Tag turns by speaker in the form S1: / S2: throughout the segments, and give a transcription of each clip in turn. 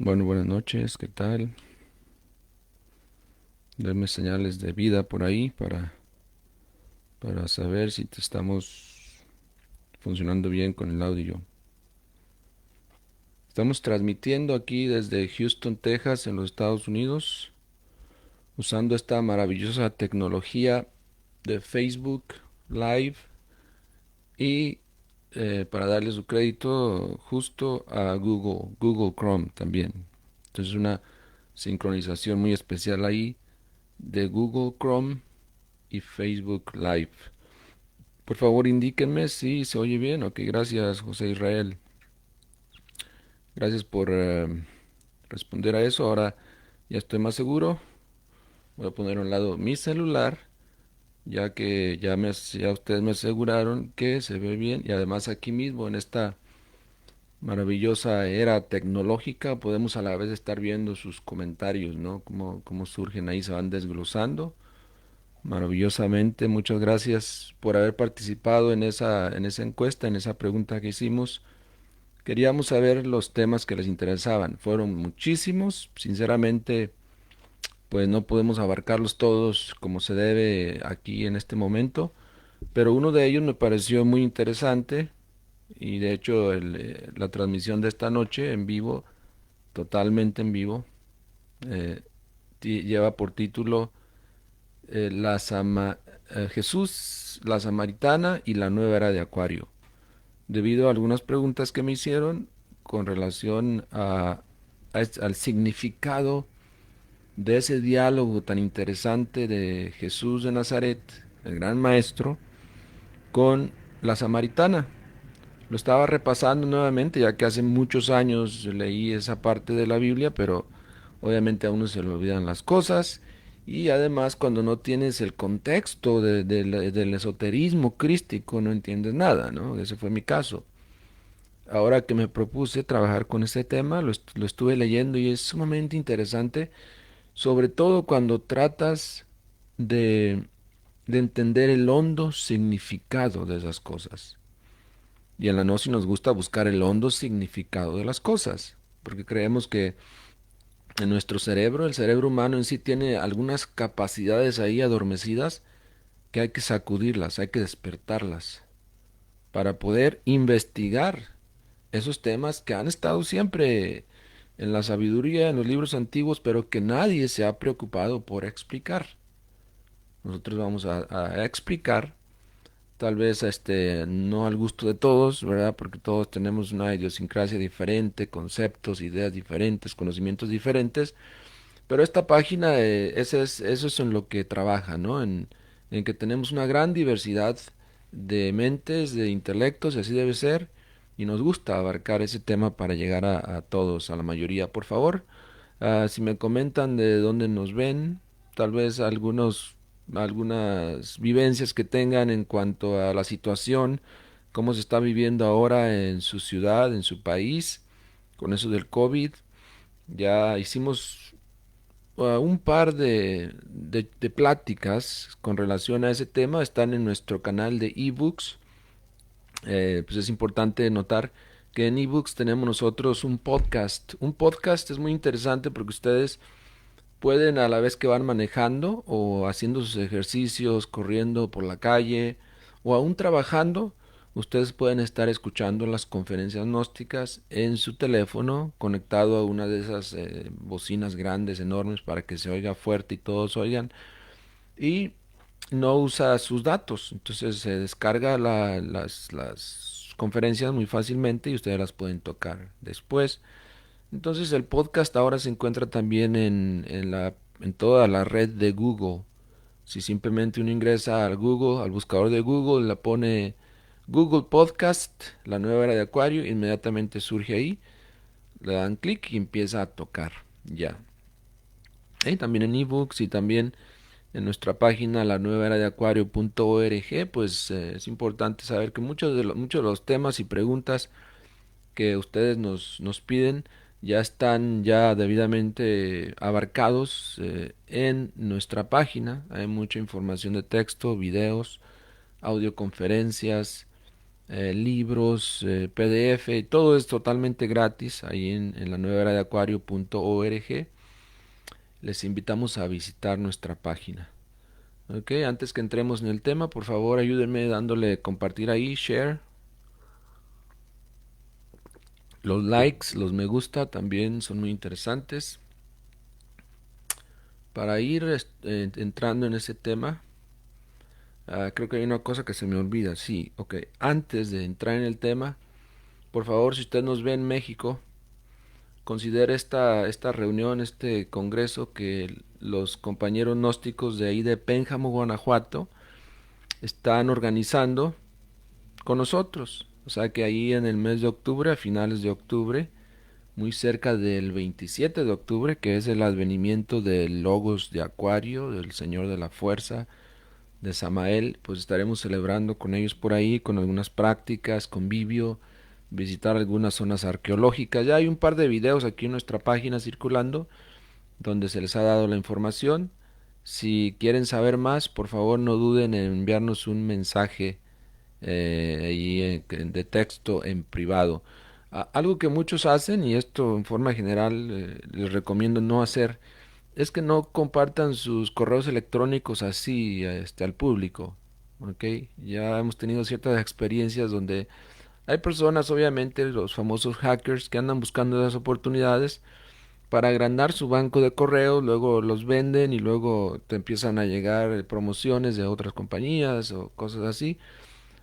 S1: Bueno, buenas noches, ¿qué tal? Darme señales de vida por ahí para saber si te estamos funcionando bien con el audio. Estamos transmitiendo aquí desde Houston, Texas, en los Estados Unidos, usando esta maravillosa tecnología de Facebook Live y para darle su crédito justo a Google Chrome también. Entonces una sincronización muy especial ahí de Google Chrome y Facebook Live. Por favor, indíquenme si se oye bien. Ok, gracias, José Israel. Gracias por responder a eso. Ahora ya estoy más seguro. Voy a poner a un lado mi celular, ya que ya ustedes me aseguraron que se ve bien. Y además aquí mismo, en esta maravillosa era tecnológica, podemos a la vez estar viendo sus comentarios, ¿no? Cómo surgen ahí, se van desglosando maravillosamente. Muchas gracias por haber participado en esa encuesta, en esa pregunta que hicimos. Queríamos saber los temas que les interesaban. Fueron muchísimos. Sinceramente, pues no podemos abarcarlos todos como se debe aquí en este momento. Pero uno de ellos me pareció muy interesante y de hecho la transmisión de esta noche en vivo, totalmente en vivo, eh, lleva por título eh, la Sama- Jesús, la Samaritana y la nueva era de Acuario. Debido a algunas preguntas que me hicieron con relación al significado de ese diálogo tan interesante de Jesús de Nazaret, el gran maestro, con la samaritana. Lo estaba repasando nuevamente, ya que hace muchos años leí esa parte de la Biblia, pero obviamente a uno se le olvidan las cosas. Y además, cuando no tienes el contexto del esoterismo crístico, no entiendes nada, ¿no? Ese fue mi caso. Ahora que me propuse trabajar con este tema, lo estuve leyendo y es sumamente interesante, sobre todo cuando tratas de, de entender el hondo significado de esas cosas. Y en la Gnosis nos gusta buscar el hondo significado de las cosas, porque creemos que en nuestro cerebro, el cerebro humano en sí tiene algunas capacidades ahí adormecidas que hay que sacudirlas, hay que despertarlas, para poder investigar esos temas que han estado siempre en la sabiduría, en los libros antiguos, pero que nadie se ha preocupado por explicar. Nosotros vamos a explicar, tal vez no al gusto de todos, ¿verdad? Porque todos tenemos una idiosincrasia diferente, conceptos, ideas diferentes, conocimientos diferentes, pero esta página, eso es en lo que trabaja, ¿no? En que tenemos una gran diversidad de mentes, de intelectos, y así debe ser, y nos gusta abarcar ese tema para llegar a todos, a la mayoría. Por favor, si me comentan de dónde nos ven, tal vez algunas vivencias que tengan en cuanto a la situación, cómo se está viviendo ahora en su ciudad, en su país, con eso del COVID. Ya hicimos un par de pláticas con relación a ese tema, están en nuestro canal de ebooks. Pues es importante notar que en ebooks tenemos nosotros un podcast. Un podcast es muy interesante porque ustedes pueden, a la vez que van manejando o haciendo sus ejercicios, corriendo por la calle o aún trabajando, ustedes pueden estar escuchando las conferencias gnósticas en su teléfono conectado a una de esas bocinas grandes, enormes, para que se oiga fuerte y todos oigan. Y no usa sus datos. Entonces se descarga las conferencias muy fácilmente y ustedes las pueden tocar después. Entonces el podcast ahora se encuentra también en toda la red de Google. Si simplemente uno ingresa al Google, al buscador de Google, la pone Google Podcast, la nueva era de Acuario, inmediatamente surge ahí, le dan clic y empieza a tocar. Ya. Y también en ebooks y también en nuestra página la nueva era de acuario.org, pues es importante saber que muchos de los temas y preguntas que ustedes nos piden ya están ya debidamente abarcados en nuestra página. Hay mucha información de texto, videos, audioconferencias, libros, PDF, todo es totalmente gratis ahí en la nueva era de acuario.org. Les invitamos a visitar nuestra página. Ok, antes que entremos en el tema, por favor ayúdenme dándole compartir ahí, share. Los likes, los me gusta también son muy interesantes. Para ir entrando en ese tema, creo que hay una cosa que se me olvida. Sí, ok, antes de entrar en el tema, por favor, si usted nos ve en México, considere esta reunión, este congreso que los compañeros gnósticos de ahí de Pénjamo, Guanajuato, están organizando con nosotros. O sea que ahí en el mes de octubre, a finales de octubre, muy cerca del 27 de octubre, que es el advenimiento del Logos de Acuario, del Señor de la Fuerza, de Samael, pues estaremos celebrando con ellos por ahí, con algunas prácticas, convivio, visitar algunas zonas arqueológicas. Ya hay un par de videos aquí en nuestra página circulando, donde se les ha dado la información. Si quieren saber más, por favor no duden en enviarnos un mensaje de texto en privado. Algo que muchos hacen, y esto en forma general les recomiendo no hacer, es que no compartan sus correos electrónicos así al público. ¿Ok? Ya hemos tenido ciertas experiencias donde hay personas, obviamente, los famosos hackers, que andan buscando esas oportunidades para agrandar su banco de correos, luego los venden y luego te empiezan a llegar promociones de otras compañías o cosas así,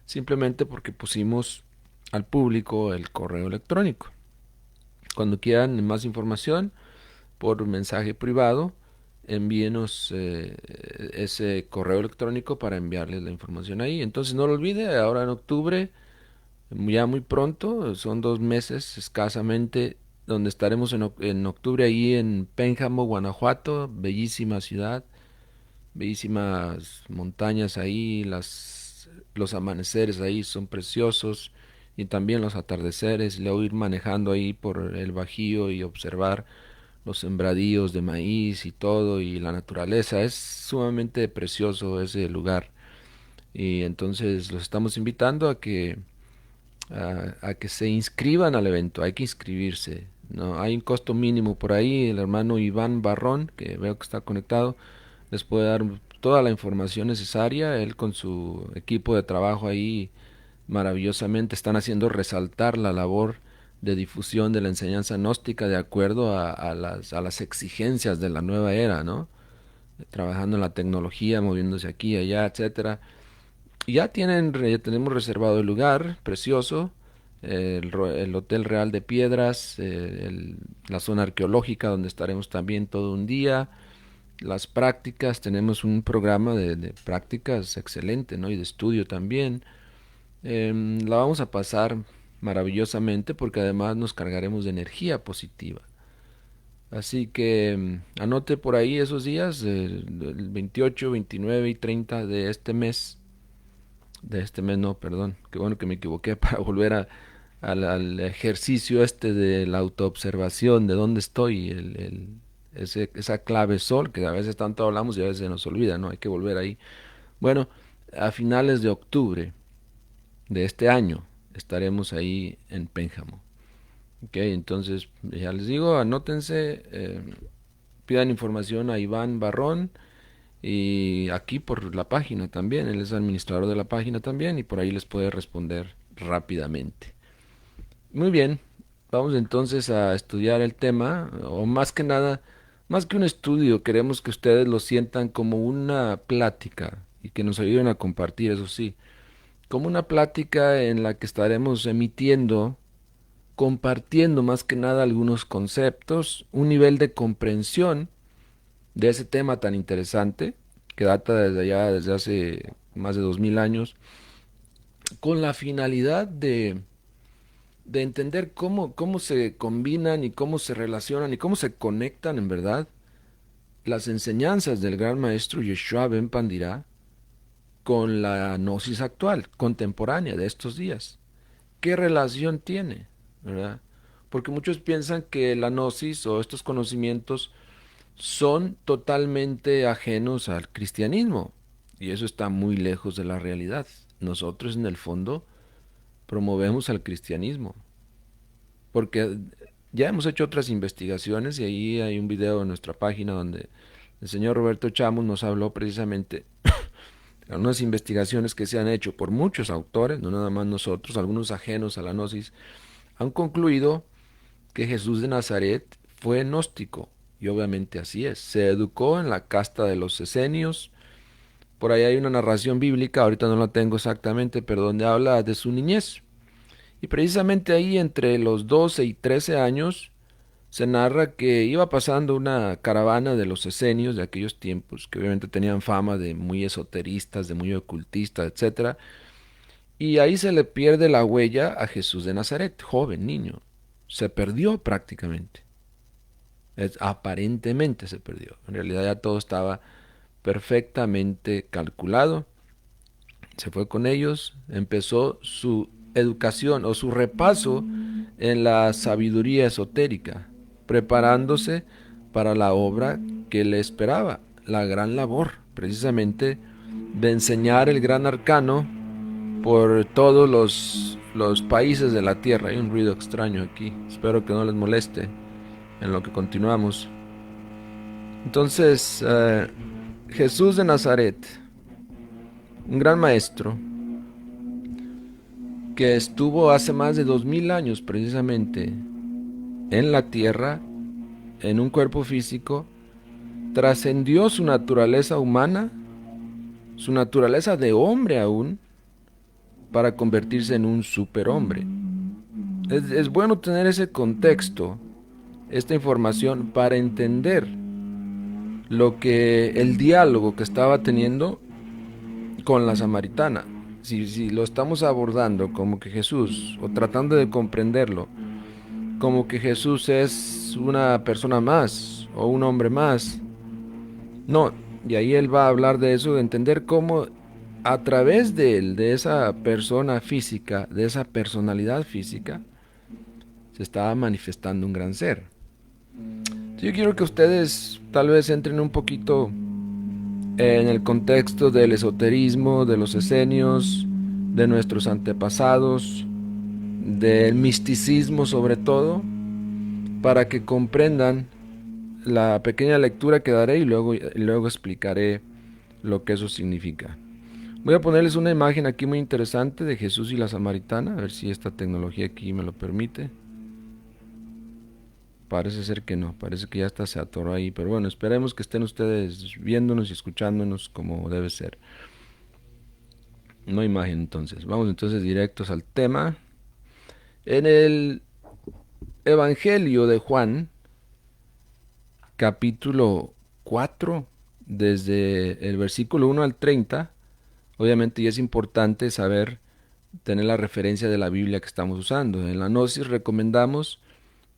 S1: simplemente porque pusimos al público el correo electrónico. Cuando quieran más información por mensaje privado, envíenos ese correo electrónico para enviarles la información ahí. Entonces no lo olvide, ahora en octubre, ya muy pronto, son 2 meses escasamente, donde estaremos en octubre ahí en Pénjamo, Guanajuato, bellísima ciudad, bellísimas montañas ahí, los amaneceres ahí son preciosos y también los atardeceres, y luego ir manejando ahí por el Bajío y observar los sembradíos de maíz y todo y la naturaleza, es sumamente precioso ese lugar y entonces los estamos invitando a que se inscriban al evento, hay que inscribirse. No, hay un costo mínimo por ahí. El hermano Iván Barrón, que veo que está conectado, les puede dar toda la información necesaria. Él con su equipo de trabajo ahí maravillosamente están haciendo resaltar la labor de difusión de la enseñanza gnóstica de acuerdo a las exigencias de la nueva era, ¿no? Trabajando en la tecnología, moviéndose aquí, allá, etcétera. Y ya tenemos reservado el lugar, precioso, el Hotel Real de Piedras, la zona arqueológica donde estaremos también todo un día, las prácticas, tenemos un programa de prácticas excelente, ¿no? Y de estudio también. La vamos a pasar maravillosamente porque además nos cargaremos de energía positiva. Así que anote por ahí esos días, el 28, 29 y 30 de este mes no, perdón, qué bueno que me equivoqué para volver al ejercicio este de la autoobservación, de dónde estoy, esa clave sol, que a veces tanto hablamos y a veces se nos olvida, ¿no? Hay que volver ahí. Bueno, a finales de octubre de este año estaremos ahí en Pénjamo. Ok, entonces ya les digo, anótense, pidan información a Iván Barrón y aquí por la página también, él es administrador de la página también y por ahí les puede responder rápidamente. Muy bien, vamos entonces a estudiar el tema, o más que nada, más que un estudio, queremos que ustedes lo sientan como una plática y que nos ayuden a compartir, eso sí, como una plática en la que estaremos emitiendo, compartiendo más que nada algunos conceptos, un nivel de comprensión de ese tema tan interesante que data desde allá, desde hace más de 2000 años, con la finalidad de entender cómo se combinan y cómo se relacionan y cómo se conectan en verdad las enseñanzas del gran maestro Yeshua Ben Pandira con la gnosis actual, contemporánea de estos días. ¿Qué relación tiene? ¿Verdad? Porque muchos piensan que la gnosis o estos conocimientos son totalmente ajenos al cristianismo y eso está muy lejos de la realidad. Nosotros en el fondo promovemos al cristianismo. Porque ya hemos hecho otras investigaciones y ahí hay un video en nuestra página donde el señor Roberto Chamos nos habló precisamente de unas investigaciones que se han hecho por muchos autores, no nada más nosotros, algunos ajenos a la gnosis, han concluido que Jesús de Nazaret fue gnóstico. Y obviamente así es. Se educó en la casta de los esenios. Por ahí hay una narración bíblica, ahorita no la tengo exactamente, pero donde habla de su niñez. Y precisamente ahí entre los 12 y 13 años se narra que iba pasando una caravana de los esenios de aquellos tiempos, que obviamente tenían fama de muy esoteristas, de muy ocultistas, etcétera. Y ahí se le pierde la huella a Jesús de Nazaret, joven, niño. Se perdió prácticamente. Aparentemente se perdió. En realidad ya todo estaba perfectamente calculado. Se fue con ellos, empezó su educación o su repaso en la sabiduría esotérica, preparándose para la obra que le esperaba, la gran labor, precisamente de enseñar el gran arcano por todos los países de la tierra. Hay un ruido extraño aquí, espero que no les moleste en lo que continuamos. Entonces, Jesús de Nazaret, un gran maestro, que estuvo hace más de 2000 años precisamente en la tierra, en un cuerpo físico, trascendió su naturaleza humana, su naturaleza de hombre aún, para convertirse en un superhombre. Es bueno tener ese contexto, esta información, para entender lo que el diálogo que estaba teniendo con la samaritana. Si lo estamos abordando como que Jesús, o tratando de comprenderlo, como que Jesús es una persona más o un hombre más. No, y ahí él va a hablar de eso, de entender cómo a través de él, de esa persona física, de esa personalidad física, se estaba manifestando un gran ser. Yo quiero que ustedes tal vez entren un poquito en el contexto del esoterismo, de los esenios, de nuestros antepasados, del misticismo sobre todo, para que comprendan la pequeña lectura que daré y luego explicaré lo que eso significa. Voy a ponerles una imagen aquí muy interesante de Jesús y la samaritana, a ver si esta tecnología aquí me lo permite. Parece ser que no, parece que ya hasta se atoró ahí, pero bueno, esperemos que estén ustedes viéndonos y escuchándonos como debe ser. No imagen entonces, vamos entonces directos al tema. En el Evangelio de Juan, capítulo 4, desde el versículo 1 al 30, obviamente ya es importante saber, tener la referencia de la Biblia que estamos usando. En la Gnosis recomendamos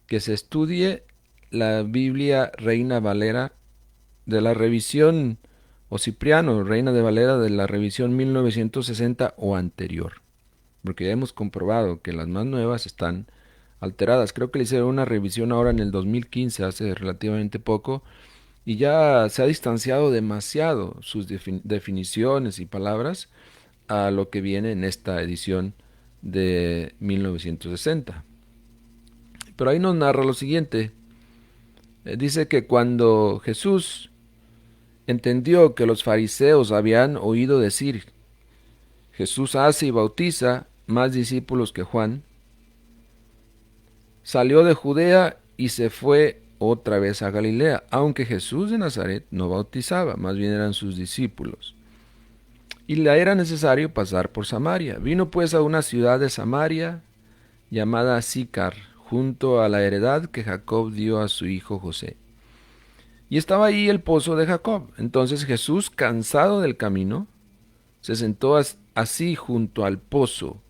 S1: que se estudie la Biblia Reina Valera de la revisión, o Cipriano, Reina de Valera de la revisión 1960 o anterior, porque ya hemos comprobado que las más nuevas están alteradas. Creo que le hicieron una revisión ahora en el 2015, hace relativamente poco, y ya se ha distanciado demasiado sus definiciones y palabras a lo que viene en esta edición de 1960. Pero ahí nos narra lo siguiente. Dice que cuando Jesús entendió que los fariseos habían oído decir, Jesús hace y bautiza más discípulos que Juan, salió de Judea y se fue otra vez a Galilea, aunque Jesús de Nazaret no bautizaba, más bien eran sus discípulos. Y le era necesario pasar por Samaria. Vino pues a una ciudad de Samaria llamada Sicar, junto a la heredad que Jacob dio a su hijo José. Y estaba ahí el pozo de Jacob. Entonces Jesús, cansado del camino, se sentó así junto al pozo.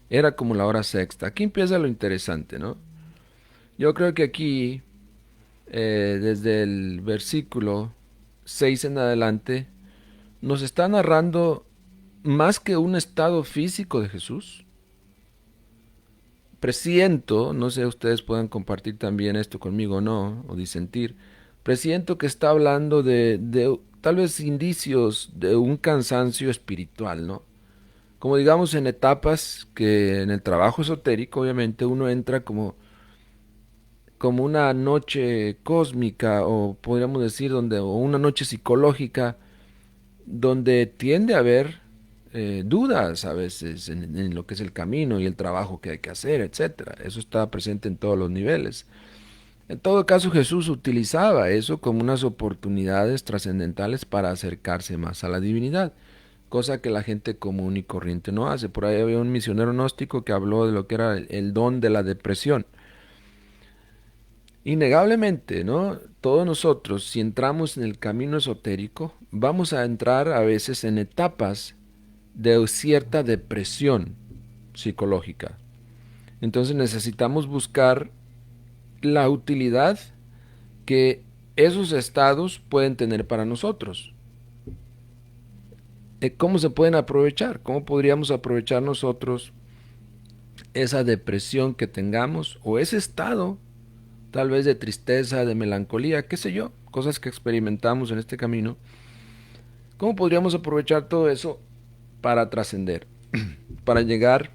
S1: Era como la hora sexta. Aquí empieza lo interesante, ¿no? Yo creo que aquí, desde el versículo 6 en adelante, nos está narrando más que un estado físico de Jesús. Presiento, no sé, ustedes pueden compartir también esto conmigo o no, o disentir. Presiento que está hablando de tal vez indicios de un cansancio espiritual, ¿no? como digamos en etapas que en el trabajo esotérico, obviamente, uno entra como una noche cósmica, o podríamos decir, o una noche psicológica, donde tiende a haber dudas a veces en lo que es el camino y el trabajo que hay que hacer, etcétera. Eso está presente en todos los niveles. En todo caso, Jesús utilizaba eso como unas oportunidades trascendentales para acercarse más a la divinidad, cosa que la gente común y corriente no hace. Por ahí había un misionero gnóstico que habló de lo que era el don de la depresión. Innegablemente, ¿no? Todos nosotros, si entramos en el camino esotérico, vamos a entrar a veces en etapas de cierta depresión psicológica. Entonces necesitamos buscar la utilidad que esos estados pueden tener para nosotros. ¿Cómo se pueden aprovechar? ¿Cómo podríamos aprovechar nosotros esa depresión que tengamos o ese estado tal vez de tristeza, de melancolía, qué sé yo, cosas que experimentamos en este camino? ¿Cómo podríamos aprovechar todo eso para trascender, para llegar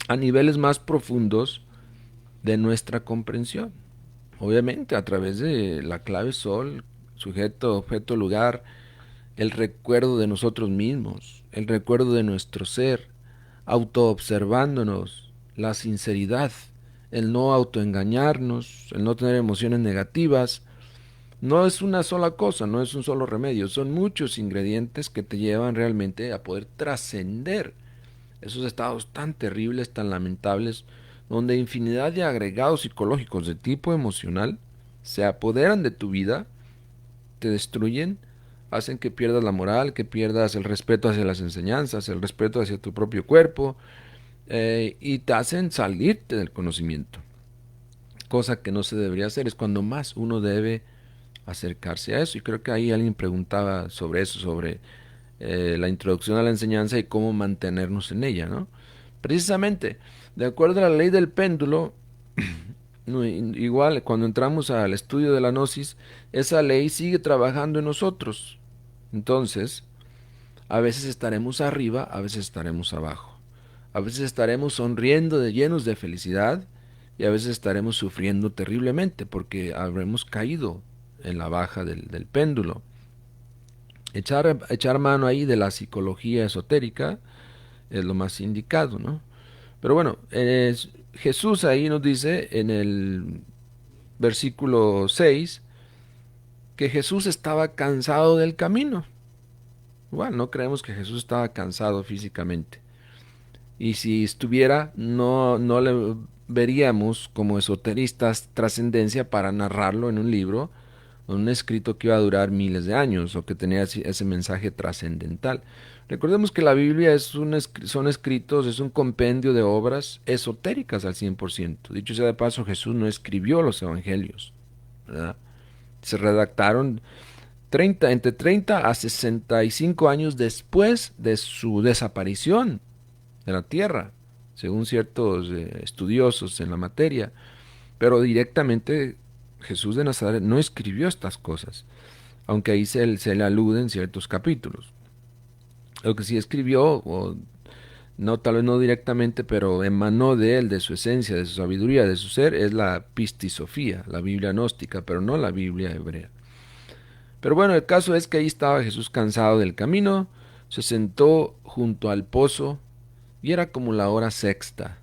S1: a niveles más profundos de nuestra comprensión? Obviamente a través de la clave sol, sujeto, objeto, lugar, el recuerdo de nosotros mismos, el recuerdo de nuestro ser, autoobservándonos, la sinceridad, el no autoengañarnos, el no tener emociones negativas. No es una sola cosa, no es un solo remedio, son muchos ingredientes que te llevan realmente a poder trascender esos estados tan terribles, tan lamentables, donde infinidad de agregados psicológicos de tipo emocional se apoderan de tu vida, te destruyen, hacen que pierdas la moral, que pierdas el respeto hacia las enseñanzas, el respeto hacia tu propio cuerpo, y te hacen salirte del conocimiento. Cosa que no se debería hacer, es cuando más uno debe acercarse a eso. Y creo que ahí alguien preguntaba sobre eso, sobre la introducción a la enseñanza y cómo mantenernos en ella, ¿no? Precisamente, de acuerdo a la ley del péndulo, igual cuando entramos al estudio de la gnosis, esa ley sigue trabajando en nosotros. Entonces, a veces estaremos arriba, a veces estaremos abajo. A veces estaremos sonriendo de llenos de felicidad y a veces estaremos sufriendo terriblemente porque habremos caído en la baja del péndulo. Echar mano ahí de la psicología esotérica es lo más indicado, ¿no? Pero bueno, Jesús ahí nos dice en el versículo 6 que Jesús estaba cansado del camino. Bueno, no creemos que Jesús estaba cansado físicamente. Y si estuviera, no le veríamos como esoteristas trascendencia para narrarlo en un libro, un escrito que iba a durar miles de años o que tenía ese mensaje trascendental. Recordemos que la Biblia son escritos, es un compendio de obras esotéricas al 100%. Dicho sea de paso, Jesús no escribió los evangelios, ¿verdad? Se redactaron entre 30 a 65 años después de su desaparición de la tierra, según ciertos estudiosos en la materia. Pero directamente Jesús de Nazaret no escribió estas cosas, aunque ahí se le alude en ciertos capítulos. Lo que sí escribió, o no, tal vez no directamente, pero emanó de él, de su esencia, de su sabiduría, de su ser, es la pistisofía, la Biblia gnóstica, pero no la Biblia hebrea. Pero bueno, el caso es que ahí estaba Jesús cansado del camino, se sentó junto al pozo y era como la hora sexta.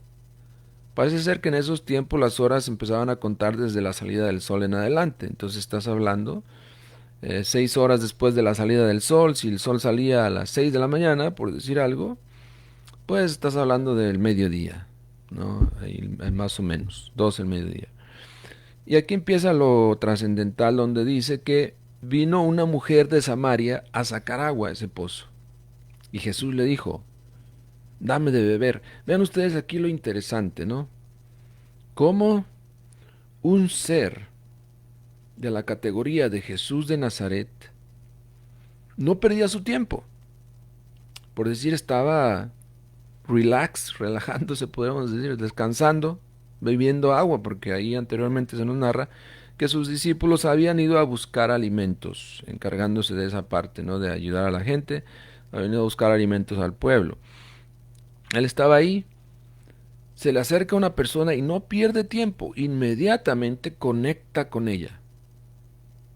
S1: Parece ser que en esos tiempos las horas empezaban a contar desde la salida del sol en adelante. Entonces estás hablando 6 horas después de la salida del sol. Si el sol salía a las 6 de la mañana, por decir algo, pues estás hablando del mediodía, ¿no? Ahí, más o menos, 12 del mediodía. Y aquí empieza lo trascendental donde dice que vino una mujer de Samaria a sacar agua a ese pozo. Y Jesús le dijo, dame de beber. Vean ustedes aquí lo interesante, ¿no? Cómo un ser de la categoría de Jesús de Nazaret no perdía su tiempo. Por decir, estaba relajándose, podemos decir, descansando, bebiendo agua, porque ahí anteriormente se nos narra que sus discípulos habían ido a buscar alimentos, encargándose de esa parte, ¿no? De ayudar a la gente, habían ido a buscar alimentos al pueblo. Él estaba ahí, se le acerca una persona y no pierde tiempo, inmediatamente conecta con ella.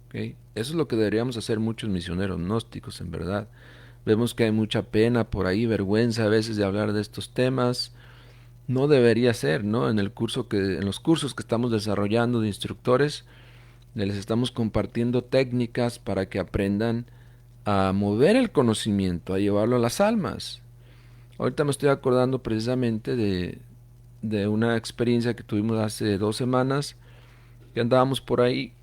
S1: ¿Ok? Eso es lo que deberíamos hacer muchos misioneros gnósticos, en verdad. Vemos que hay mucha pena por ahí, vergüenza a veces de hablar de estos temas. No debería ser, ¿no? En los cursos que estamos desarrollando de instructores, les estamos compartiendo técnicas para que aprendan a mover el conocimiento, a llevarlo a las almas. Ahorita me estoy acordando precisamente de una experiencia que tuvimos hace 2 semanas, que andábamos por ahí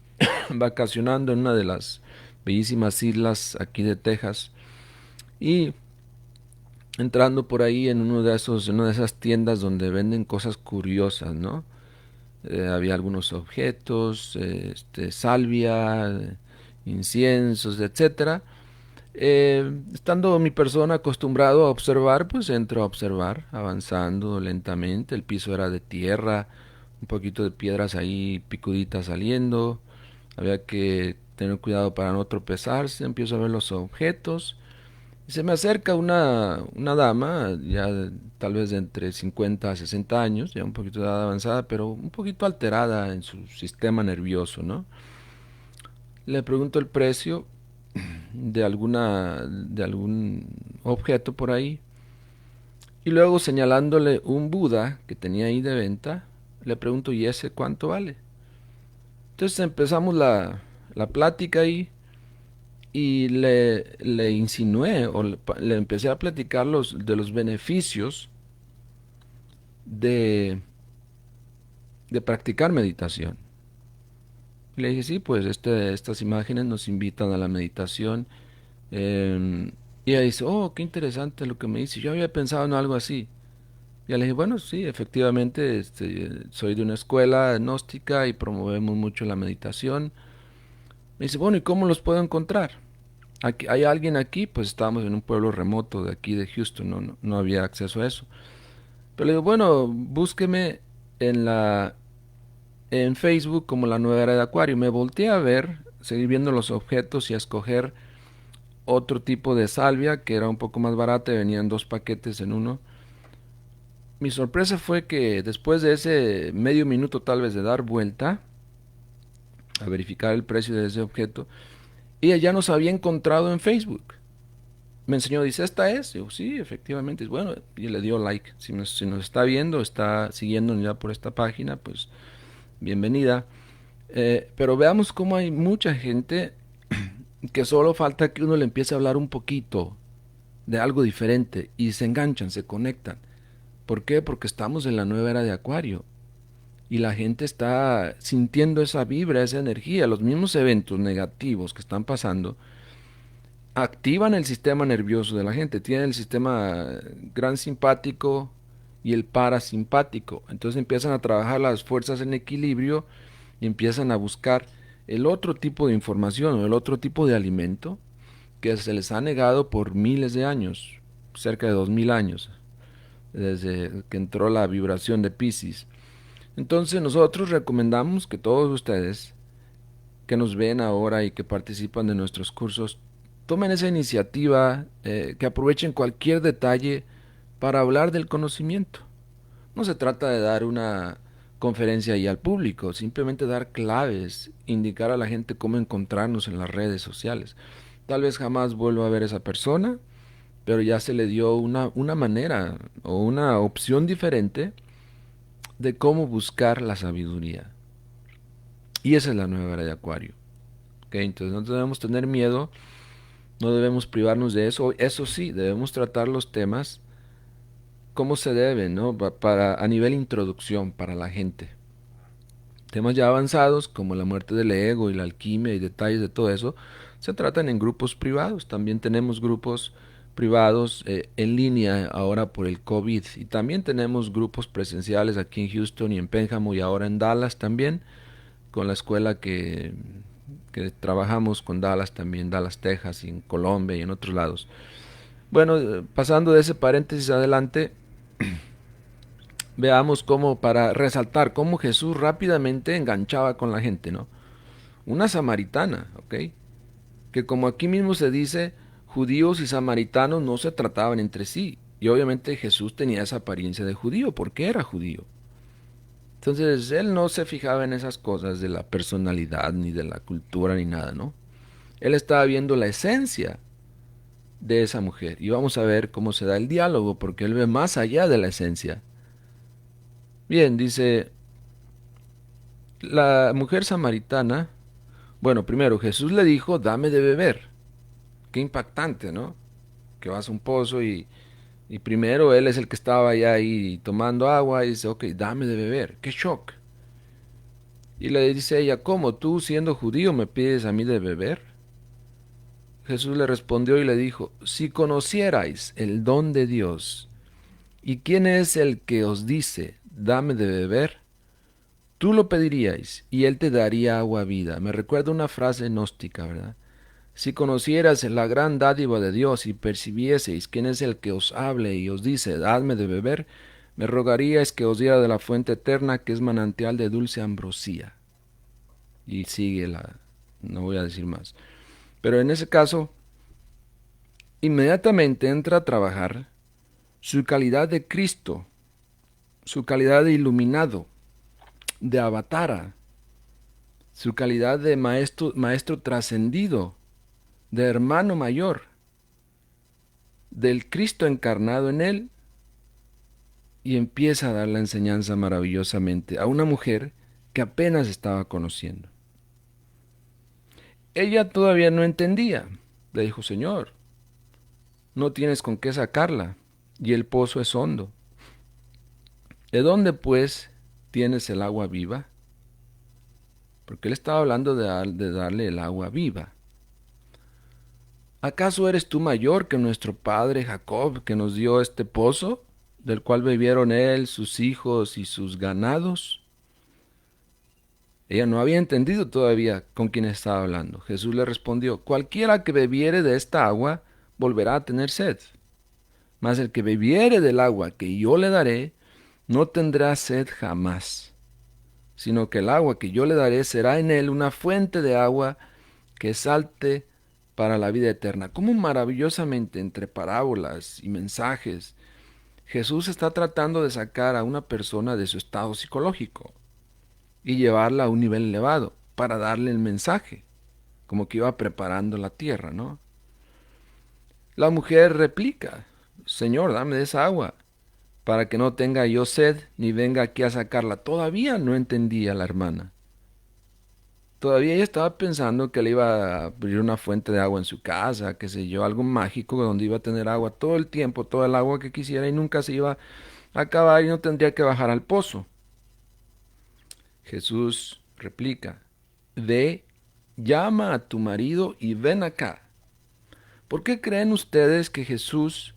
S1: vacacionando en una de las bellísimas islas aquí de Texas y entrando por ahí en una de esas tiendas donde venden cosas curiosas, ¿no? Había algunos objetos, salvia, inciensos, etcétera. Estando mi persona acostumbrado a observar, pues entro a observar, avanzando lentamente. El piso era de tierra, un poquito de piedras ahí picuditas saliendo. Había que tener cuidado para no tropezarse. Empiezo a ver los objetos. Y se me acerca una dama, tal vez de entre 50 a 60 años, ya un poquito de edad avanzada, pero un poquito alterada en su sistema nervioso, ¿no? Le pregunto el precio de algún objeto por ahí. Y luego señalándole un Buda que tenía ahí de venta, le pregunto, ¿y ese cuánto vale? Entonces empezamos la plática ahí y le insinué o le empecé a platicar de los beneficios de, de practicar meditación. Y le dije, sí, pues estas imágenes nos invitan a la meditación. Y ella dice, oh, qué interesante lo que me dice. Yo había pensado en algo así. Y le dije, bueno, sí, efectivamente, soy de una escuela gnóstica y promovemos mucho la meditación. Me dice, bueno, ¿y cómo los puedo encontrar? Aquí, ¿hay alguien aquí? Pues estábamos en un pueblo remoto de aquí de Houston, no había acceso a eso. Pero le digo, bueno, búsqueme en en Facebook como la nueva era de Acuario. Me volteé a ver, seguir viendo los objetos y a escoger otro tipo de salvia que era un poco más barata y venían 2 paquetes en uno. Mi sorpresa fue que después de ese medio minuto tal vez de dar vuelta a verificar el precio de ese objeto, ella ya nos había encontrado en Facebook. Me enseñó, dice, ¿esta es? Yo, sí, efectivamente. Bueno, y le dio like. Si nos está viendo, está siguiendo ya por esta página, pues bienvenida. Pero veamos cómo hay mucha gente que solo falta que uno le empiece a hablar un poquito de algo diferente y se enganchan, se conectan. ¿Por qué? Porque estamos en la nueva era de Acuario y la gente está sintiendo esa vibra, esa energía. Los mismos eventos negativos que están pasando activan el sistema nervioso de la gente. Tienen el sistema gran simpático y el parasimpático. Entonces empiezan a trabajar las fuerzas en equilibrio y empiezan a buscar el otro tipo de información o el otro tipo de alimento que se les ha negado por miles de años, cerca de 2000 años, desde que entró la vibración de Pisces. Entonces nosotros recomendamos que todos ustedes que nos ven ahora y que participan de nuestros cursos tomen esa iniciativa, que aprovechen cualquier detalle para hablar del conocimiento. No se trata de dar una conferencia ahí al público, simplemente dar claves, indicar a la gente cómo encontrarnos en las redes sociales. Tal vez jamás vuelva a ver a esa persona, pero ya se le dio una manera o una opción diferente de cómo buscar la sabiduría. Y esa es la nueva era de Acuario. ¿Okay? Entonces no debemos tener miedo, no debemos privarnos de eso. Eso sí, debemos tratar los temas como se debe, ¿no? A nivel introducción para la gente. Temas ya avanzados como la muerte del ego y la alquimia y detalles de todo eso se tratan en grupos privados. También tenemos grupos privados en línea ahora por el COVID y también tenemos grupos presenciales aquí en Houston y en Pénjamo y ahora en Dallas también con la escuela que trabajamos con Dallas también, Dallas, Texas y en Colombia y en otros lados. Bueno, pasando de ese paréntesis adelante, veamos cómo, para resaltar cómo Jesús rápidamente enganchaba con la gente, ¿no? Una samaritana, ¿ok? Que como aquí mismo se dice, judíos y samaritanos no se trataban entre sí. Y obviamente Jesús tenía esa apariencia de judío, porque era judío. Entonces él no se fijaba en esas cosas de la personalidad, ni de la cultura, ni nada, ¿no? Él estaba viendo la esencia de esa mujer. Y vamos a ver cómo se da el diálogo, porque él ve más allá de la esencia. Bien, dice, la mujer samaritana, bueno, primero Jesús le dijo, dame de beber. Qué impactante, ¿no? Que vas a un pozo y primero él es el que estaba allá ahí tomando agua y dice, ok, dame de beber. Qué shock. Y le dice ella, ¿cómo tú siendo judío me pides a mí de beber? Jesús le respondió y le dijo, si conocierais el don de Dios, ¿y quién es el que os dice, dame de beber? Tú lo pediríais y él te daría agua vida. Me recuerda una frase gnóstica, ¿verdad? Si conocieras la gran dádiva de Dios y percibieseis quién es el que os hable y os dice, dadme de beber, me rogaríais que os diera de la fuente eterna que es manantial de dulce ambrosía. Y sigue no voy a decir más. Pero en ese caso, inmediatamente entra a trabajar su calidad de Cristo, su calidad de iluminado, de avatara, su calidad de maestro trascendido, de hermano mayor, del Cristo encarnado en él, y empieza a dar la enseñanza maravillosamente a una mujer que apenas estaba conociendo. Ella todavía no entendía. Le dijo, Señor, no tienes con qué sacarla, y el pozo es hondo. ¿De dónde, pues, tienes el agua viva? Porque él estaba hablando de darle el agua viva. ¿Acaso eres tú mayor que nuestro padre Jacob, que nos dio este pozo, del cual bebieron él, sus hijos y sus ganados? Ella no había entendido todavía con quién estaba hablando. Jesús le respondió, cualquiera que bebiere de esta agua volverá a tener sed. Mas el que bebiere del agua que yo le daré, no tendrá sed jamás, sino que el agua que yo le daré será en él una fuente de agua que salte para la vida eterna. Cómo maravillosamente entre parábolas y mensajes Jesús está tratando de sacar a una persona de su estado psicológico y llevarla a un nivel elevado para darle el mensaje, como que iba preparando la tierra, ¿no? La mujer replica, Señor, dame de esa agua, para que no tenga yo sed ni venga aquí a sacarla. Todavía no entendía la hermana. Todavía ella estaba pensando que le iba a abrir una fuente de agua en su casa, qué sé yo, algo mágico donde iba a tener agua todo el tiempo, todo el agua que quisiera y nunca se iba a acabar y no tendría que bajar al pozo. Jesús replica, ve, llama a tu marido y ven acá. ¿Por qué creen ustedes que Jesús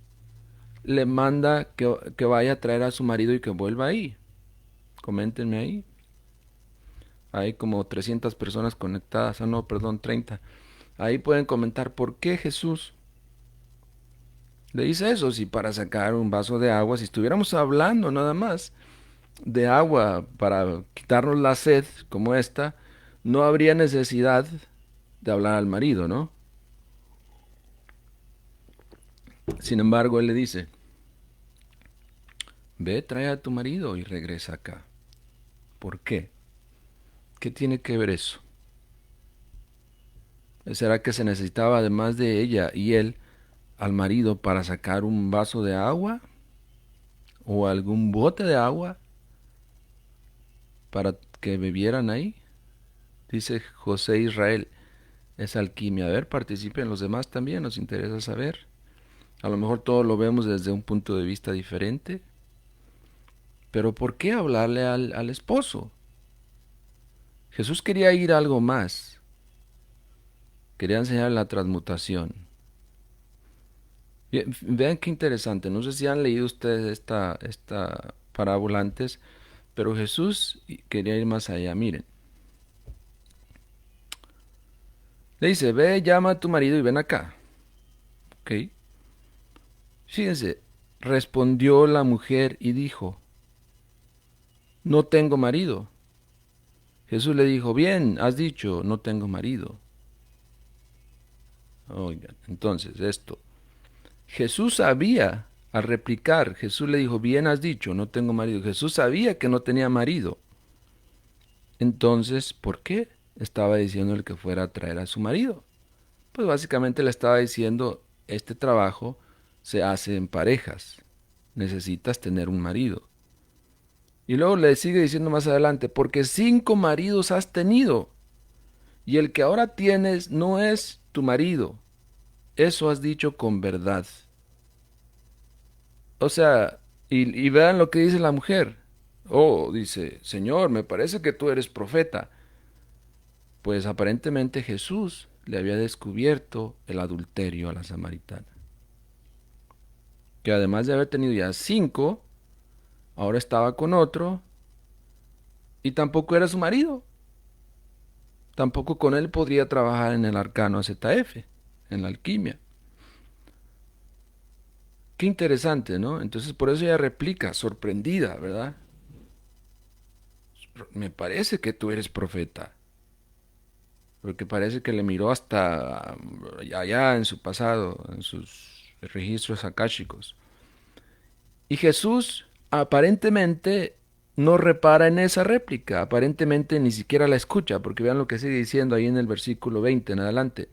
S1: le manda que vaya a traer a su marido y que vuelva ahí? Coméntenme ahí. Hay como 300 personas conectadas. Ah, no, perdón, 30. Ahí pueden comentar por qué Jesús le dice eso. Si para sacar un vaso de agua, si estuviéramos hablando nada más de agua para quitarnos la sed como esta, no habría necesidad de hablar al marido, ¿no? Sin embargo, él le dice, ve, trae a tu marido y regresa acá. ¿Por qué? ¿Qué tiene que ver eso? ¿Será que se necesitaba además de ella y él al marido para sacar un vaso de agua o algún bote de agua para que bebieran ahí? Dice José Israel, es alquimia. A ver, participen los demás también, nos interesa saber. A lo mejor todos lo vemos desde un punto de vista diferente. Pero ¿por qué hablarle al esposo? Jesús quería ir a algo más. Quería enseñar la transmutación. Bien, vean qué interesante. No sé si han leído ustedes esta parábola antes, pero Jesús quería ir más allá. Miren. Le dice, ve, llama a tu marido y ven acá. ¿Ok? Fíjense, respondió la mujer y dijo, no tengo marido. Jesús le dijo, bien, has dicho, no tengo marido. Oigan, entonces esto. Jesús sabía Al replicar, Jesús le dijo, bien has dicho, no tengo marido. Jesús sabía que no tenía marido. Entonces, ¿por qué estaba diciéndole que fuera a traer a su marido? Pues básicamente le estaba diciendo, este trabajo se hace en parejas. Necesitas tener un marido. Y luego le sigue diciendo más adelante, porque 5 maridos has tenido, y el que ahora tienes no es tu marido. Eso has dicho con verdad. O sea, y vean lo que dice la mujer. Oh, dice, Señor, me parece que tú eres profeta. Pues aparentemente Jesús le había descubierto el adulterio a la samaritana. Que además de haber tenido ya 5, ahora estaba con otro y tampoco era su marido. Tampoco con él podría trabajar en el arcano ZF, en la alquimia. Qué interesante, ¿no? Entonces por eso ella replica, sorprendida, ¿verdad? Me parece que tú eres profeta. Porque parece que le miró hasta allá en su pasado, en sus registros akáshicos. Y Jesús aparentemente no repara en esa réplica, aparentemente ni siquiera la escucha, porque vean lo que sigue diciendo ahí en el versículo 20 en adelante.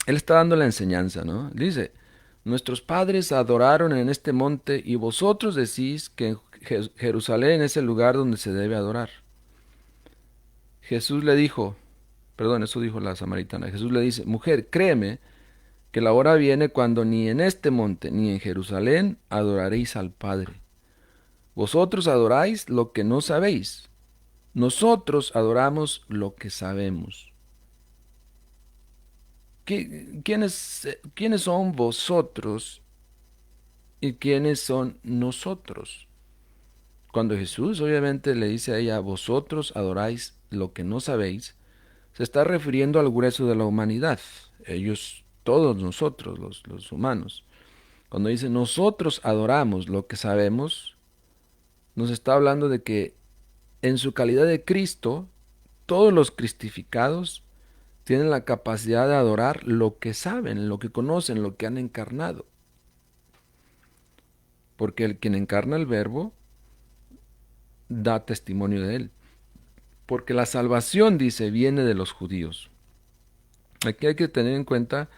S1: Él está dando la enseñanza, ¿no? Dice, nuestros padres adoraron en este monte y vosotros decís que Jerusalén es el lugar donde se debe adorar. Jesús le dijo, perdón, eso dijo la samaritana, Jesús le dice, mujer, créeme que la hora viene cuando ni en este monte ni en Jerusalén adoraréis al Padre. Vosotros adoráis lo que no sabéis, nosotros adoramos lo que sabemos. ¿Quiénes son vosotros y quiénes son nosotros? Cuando Jesús obviamente le dice a ella, vosotros adoráis lo que no sabéis, se está refiriendo al grueso de la humanidad, ellos, todos nosotros, los humanos. Cuando dice nosotros adoramos lo que sabemos, nos está hablando de que en su calidad de Cristo, todos los cristificados tienen la capacidad de adorar lo que saben, lo que conocen, lo que han encarnado. Porque el quien encarna el verbo da testimonio de él. Porque la salvación, dice, viene de los judíos. Aquí hay que tener en cuenta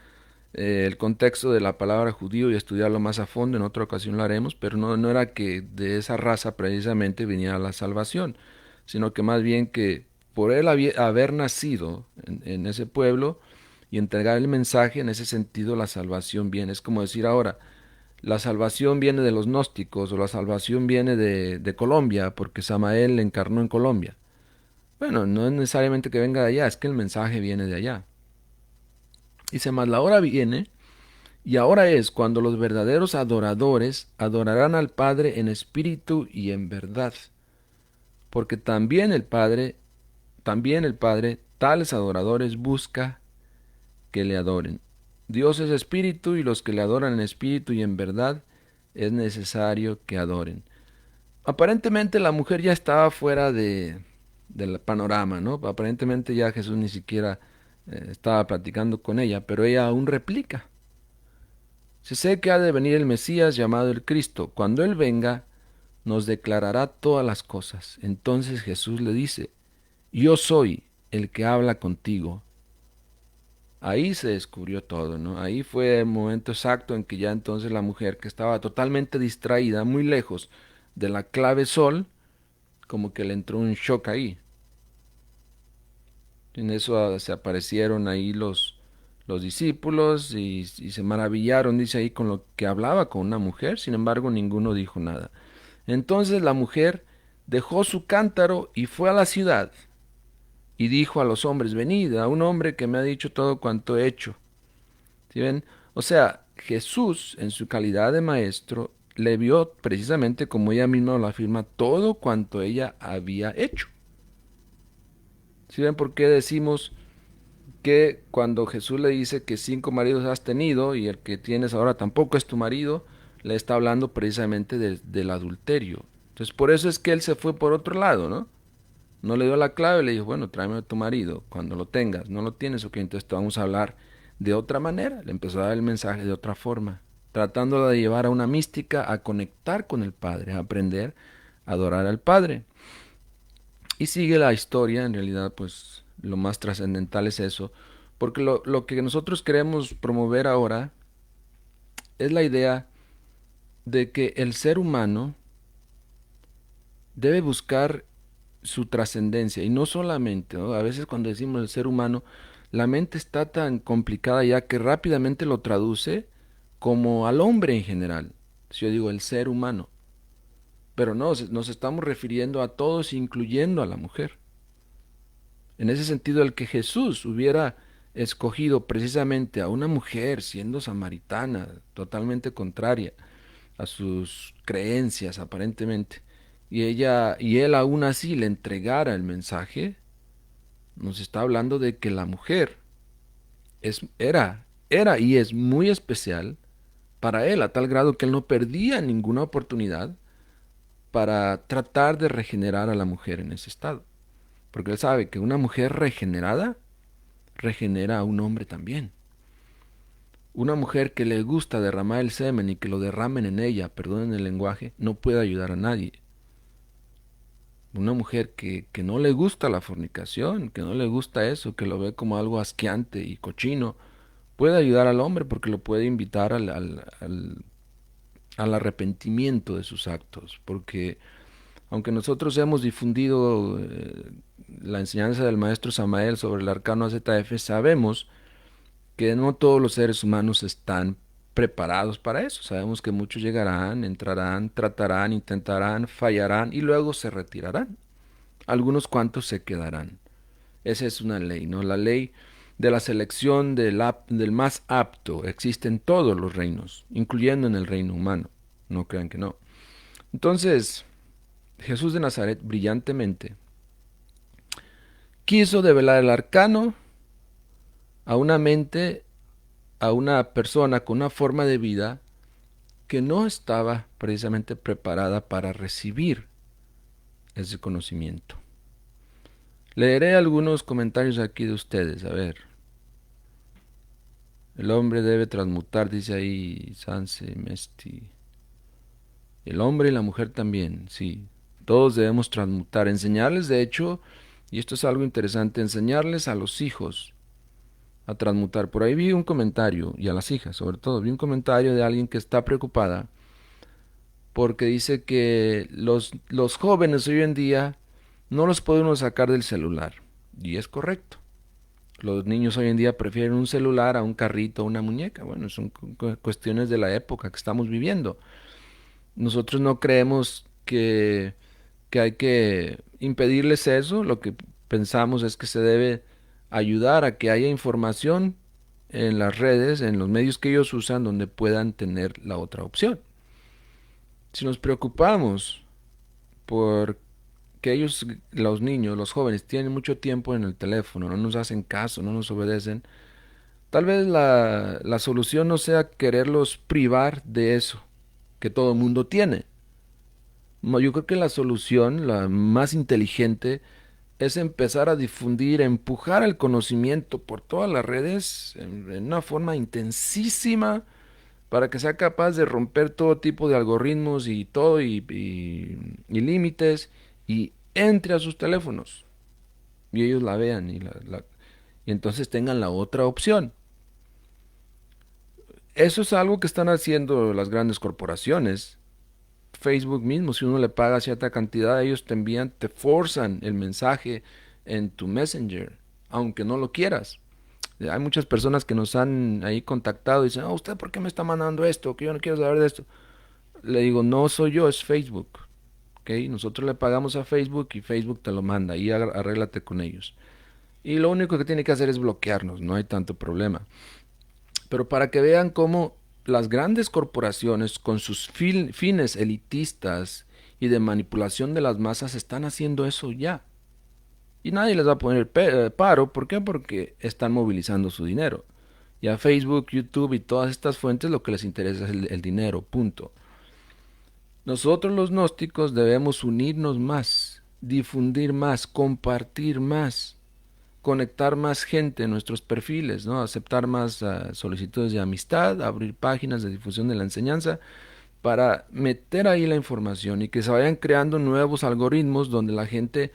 S1: el contexto de la palabra judío y estudiarlo más a fondo. En otra ocasión lo haremos, pero no era que de esa raza precisamente viniera la salvación, sino que más bien que por él haber nacido en ese pueblo y entregar el mensaje, en ese sentido la salvación viene. Es como decir ahora, la salvación viene de los gnósticos o la salvación viene de Colombia, porque Samael encarnó en Colombia. Bueno, no es necesariamente que venga de allá, es que el mensaje viene de allá. Dice, más la hora viene, y ahora es cuando los verdaderos adoradores adorarán al Padre en espíritu y en verdad. Porque también el Padre, tales adoradores busca que le adoren. Dios es espíritu y los que le adoran en espíritu y en verdad es necesario que adoren. Aparentemente la mujer ya estaba fuera del panorama, ¿no? Aparentemente ya Jesús ni siquiera estaba platicando con ella, pero ella aún replica. Se sé que ha de venir el Mesías llamado el Cristo. Cuando Él venga, nos declarará todas las cosas. Entonces Jesús le dice, yo soy el que habla contigo. Ahí se descubrió todo, ¿no? Ahí fue el momento exacto en que ya entonces la mujer, que estaba totalmente distraída, muy lejos de la clave sol, como que le entró un shock ahí. En eso se aparecieron ahí los discípulos y se maravillaron, dice ahí, con lo que hablaba con una mujer. Sin embargo, ninguno dijo nada. Entonces la mujer dejó su cántaro y fue a la ciudad y dijo a los hombres, venid a un hombre que me ha dicho todo cuanto he hecho. ¿Sí ven? O sea, Jesús, en su calidad de maestro, le vio precisamente, como ella misma lo afirma, todo cuanto ella había hecho. ¿Sí ven por qué decimos que cuando Jesús le dice que 5 maridos has tenido y el que tienes ahora tampoco es tu marido, le está hablando precisamente del adulterio? Entonces, por eso es que él se fue por otro lado, ¿no? No le dio la clave, le dijo, bueno, tráeme a tu marido cuando lo tengas. No lo tienes, ok, entonces te vamos a hablar de otra manera. Le empezó a dar el mensaje de otra forma. tratando de llevar a una mística a conectar con el Padre, a aprender a adorar al Padre. Y sigue la historia, en realidad pues lo más trascendental es eso, porque lo que nosotros queremos promover ahora es la idea de que el ser humano debe buscar su trascendencia y no solamente, ¿no? A veces cuando decimos el ser humano, la mente está tan complicada ya que rápidamente lo traduce como al hombre en general. Si yo digo el ser humano, pero no, nos estamos refiriendo a todos, incluyendo a la mujer. En ese sentido, el que Jesús hubiera escogido precisamente a una mujer siendo samaritana, totalmente contraria a sus creencias aparentemente, y él aún así le entregara el mensaje, nos está hablando de que la mujer era y es muy especial para él, a tal grado que él no perdía ninguna oportunidad para tratar de regenerar a la mujer en ese estado. Porque él sabe que una mujer regenerada regenera a un hombre también. Una mujer que le gusta derramar el semen y que lo derramen en ella, perdonen el lenguaje, no puede ayudar a nadie. Una mujer que no le gusta la fornicación, que no le gusta eso, que lo ve como algo asqueante y cochino, puede ayudar al hombre porque lo puede invitar al arrepentimiento de sus actos. Porque aunque nosotros hemos difundido la enseñanza del maestro Samael sobre el arcano AZF, sabemos que no todos los seres humanos están preparados para eso. Sabemos que muchos llegarán, entrarán, tratarán, intentarán, fallarán y luego se retirarán. Algunos cuantos se quedarán. Esa es una ley, ¿no? La ley de la selección del más apto existe en todos los reinos, incluyendo en el reino humano. No crean que no. Entonces, Jesús de Nazaret brillantemente quiso develar el arcano a una mente, a una persona con una forma de vida que no estaba precisamente preparada para recibir ese conocimiento. Leeré algunos comentarios aquí de ustedes, a ver. El hombre debe transmutar, dice ahí Sanse Mesti. El hombre y la mujer también, sí. Todos debemos transmutar, enseñarles, de hecho, y esto es algo interesante, enseñarles a los hijos a transmutar. Por ahí vi un comentario, y a las hijas sobre todo, vi un comentario de alguien que está preocupada porque dice que los jóvenes hoy en día no los podemos sacar del celular. Y es correcto. Los niños hoy en día prefieren un celular a un carrito o una muñeca. Bueno, son cuestiones de la época que estamos viviendo. Nosotros no creemos que hay que impedirles eso. Lo que pensamos es que se debe ayudar a que haya información en las redes, en los medios que ellos usan, donde puedan tener la otra opción. Si nos preocupamos por que ellos, los niños, los jóvenes, tienen mucho tiempo en el teléfono, no nos hacen caso, no nos obedecen, tal vez la solución no sea quererlos privar de eso que todo el mundo tiene. Yo creo que la solución, la más inteligente, es empezar a difundir, a empujar el conocimiento por todas las redes en una forma intensísima para que sea capaz de romper todo tipo de algoritmos y todo y límites y entre a sus teléfonos y ellos la vean y entonces tengan la otra opción. Eso es algo que están haciendo las grandes corporaciones. Facebook mismo, si uno le paga cierta cantidad, ellos te envían, te forzan el mensaje en tu Messenger, aunque no lo quieras. Hay muchas personas que nos han ahí contactado y dicen, oh, ¿usted por qué me está mandando esto? Que yo no quiero saber de esto. Le digo, no soy yo, es Facebook. ¿Okay? Nosotros le pagamos a Facebook y Facebook te lo manda y arréglate con ellos. Y lo único que tiene que hacer es bloquearnos, no hay tanto problema. Pero para que vean cómo las grandes corporaciones con sus fines elitistas y de manipulación de las masas están haciendo eso ya. Y nadie les va a poner paro. ¿Por qué? Porque están movilizando su dinero. Y a Facebook, YouTube y todas estas fuentes lo que les interesa es el dinero, punto. Nosotros los gnósticos debemos unirnos más, difundir más, compartir más, conectar más gente en nuestros perfiles, ¿no? Aceptar más solicitudes de amistad, abrir páginas de difusión de la enseñanza para meter ahí la información y que se vayan creando nuevos algoritmos donde la gente,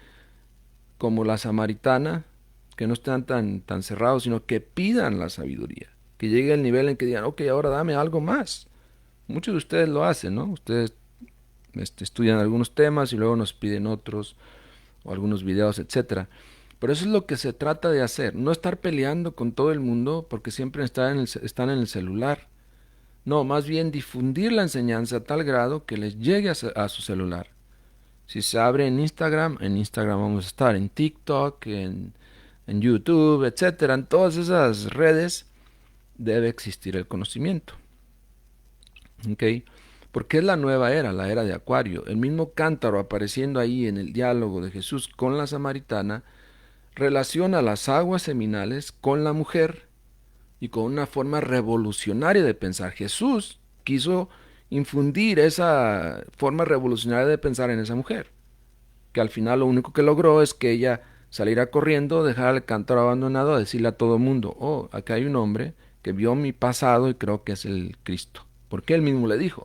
S1: como la samaritana, que no estén tan cerrados, sino que pidan la sabiduría, que llegue el nivel en que digan, ok, ahora dame algo más. Muchos de ustedes lo hacen, ¿no? Ustedes estudian algunos temas y luego nos piden otros o algunos videos, etcétera. Pero eso es lo que se trata de hacer, no estar peleando con todo el mundo porque siempre están en el celular. No, más bien difundir la enseñanza a tal grado que les llegue a su celular. Si se abre en Instagram vamos a estar, en TikTok, en YouTube, etcétera. En todas esas redes debe existir el conocimiento. ¿Ok? Porque es la nueva era, la era de Acuario. El mismo cántaro apareciendo ahí en el diálogo de Jesús con la samaritana relaciona las aguas seminales con la mujer y con una forma revolucionaria de pensar. Jesús quiso infundir esa forma revolucionaria de pensar en esa mujer, que al final lo único que logró es que ella saliera corriendo, dejar el cántaro abandonado, a decirle a todo el mundo, oh, acá hay un hombre que vio mi pasado y creo que es el Cristo, porque él mismo le dijo,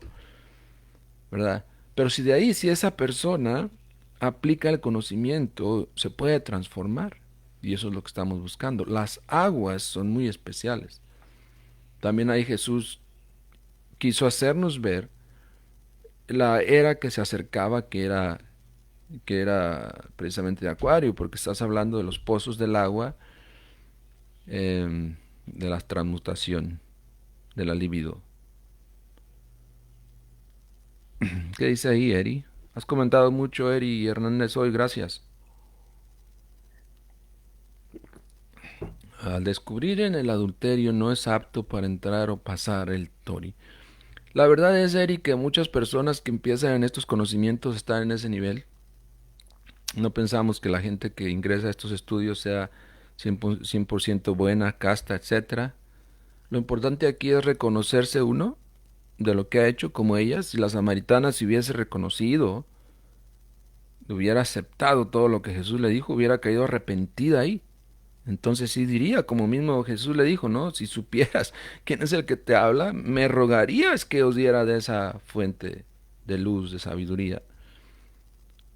S1: ¿verdad? Pero si de ahí, si esa persona aplica el conocimiento, se puede transformar. Y eso es lo que estamos buscando. Las aguas son muy especiales. También ahí Jesús quiso hacernos ver la era que se acercaba, que era precisamente de Acuario, porque estás hablando de los pozos del agua, de la transmutación, de la libido. ¿Qué dice ahí, Eri? Has comentado mucho, Eri Hernández, hoy, gracias. Al descubrir en el adulterio no es apto para entrar o pasar el tori. La verdad es, Eri, que muchas personas que empiezan en estos conocimientos están en ese nivel. No pensamos que la gente que ingresa a estos estudios sea 100% buena, casta, etcétera. Lo importante aquí es reconocerse uno de lo que ha hecho, como ella. Si la samaritana se hubiese reconocido, hubiera aceptado todo lo que Jesús le dijo, hubiera caído arrepentida ahí. Entonces sí diría, como mismo Jesús le dijo, ¿no? Si supieras quién es el que te habla, me rogarías que os diera de esa fuente de luz, de sabiduría.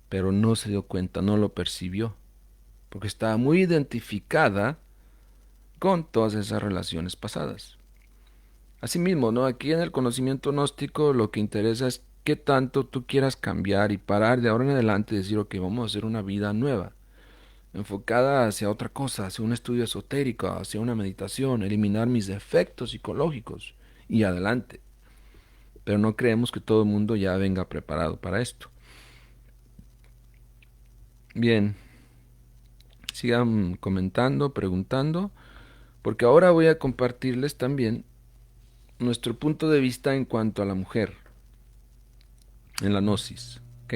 S1: Pero no se dio cuenta, no lo percibió, porque estaba muy identificada con todas esas relaciones pasadas. Asimismo, ¿no? Aquí en el conocimiento gnóstico lo que interesa es qué tanto tú quieras cambiar y parar de ahora en adelante y decir, ok, vamos a hacer una vida nueva, enfocada hacia otra cosa, hacia un estudio esotérico, hacia una meditación, eliminar mis defectos psicológicos y adelante. Pero no creemos que todo el mundo ya venga preparado para esto. Bien, sigan comentando, preguntando, porque ahora voy a compartirles también nuestro punto de vista en cuanto a la mujer en la gnosis, ¿ok?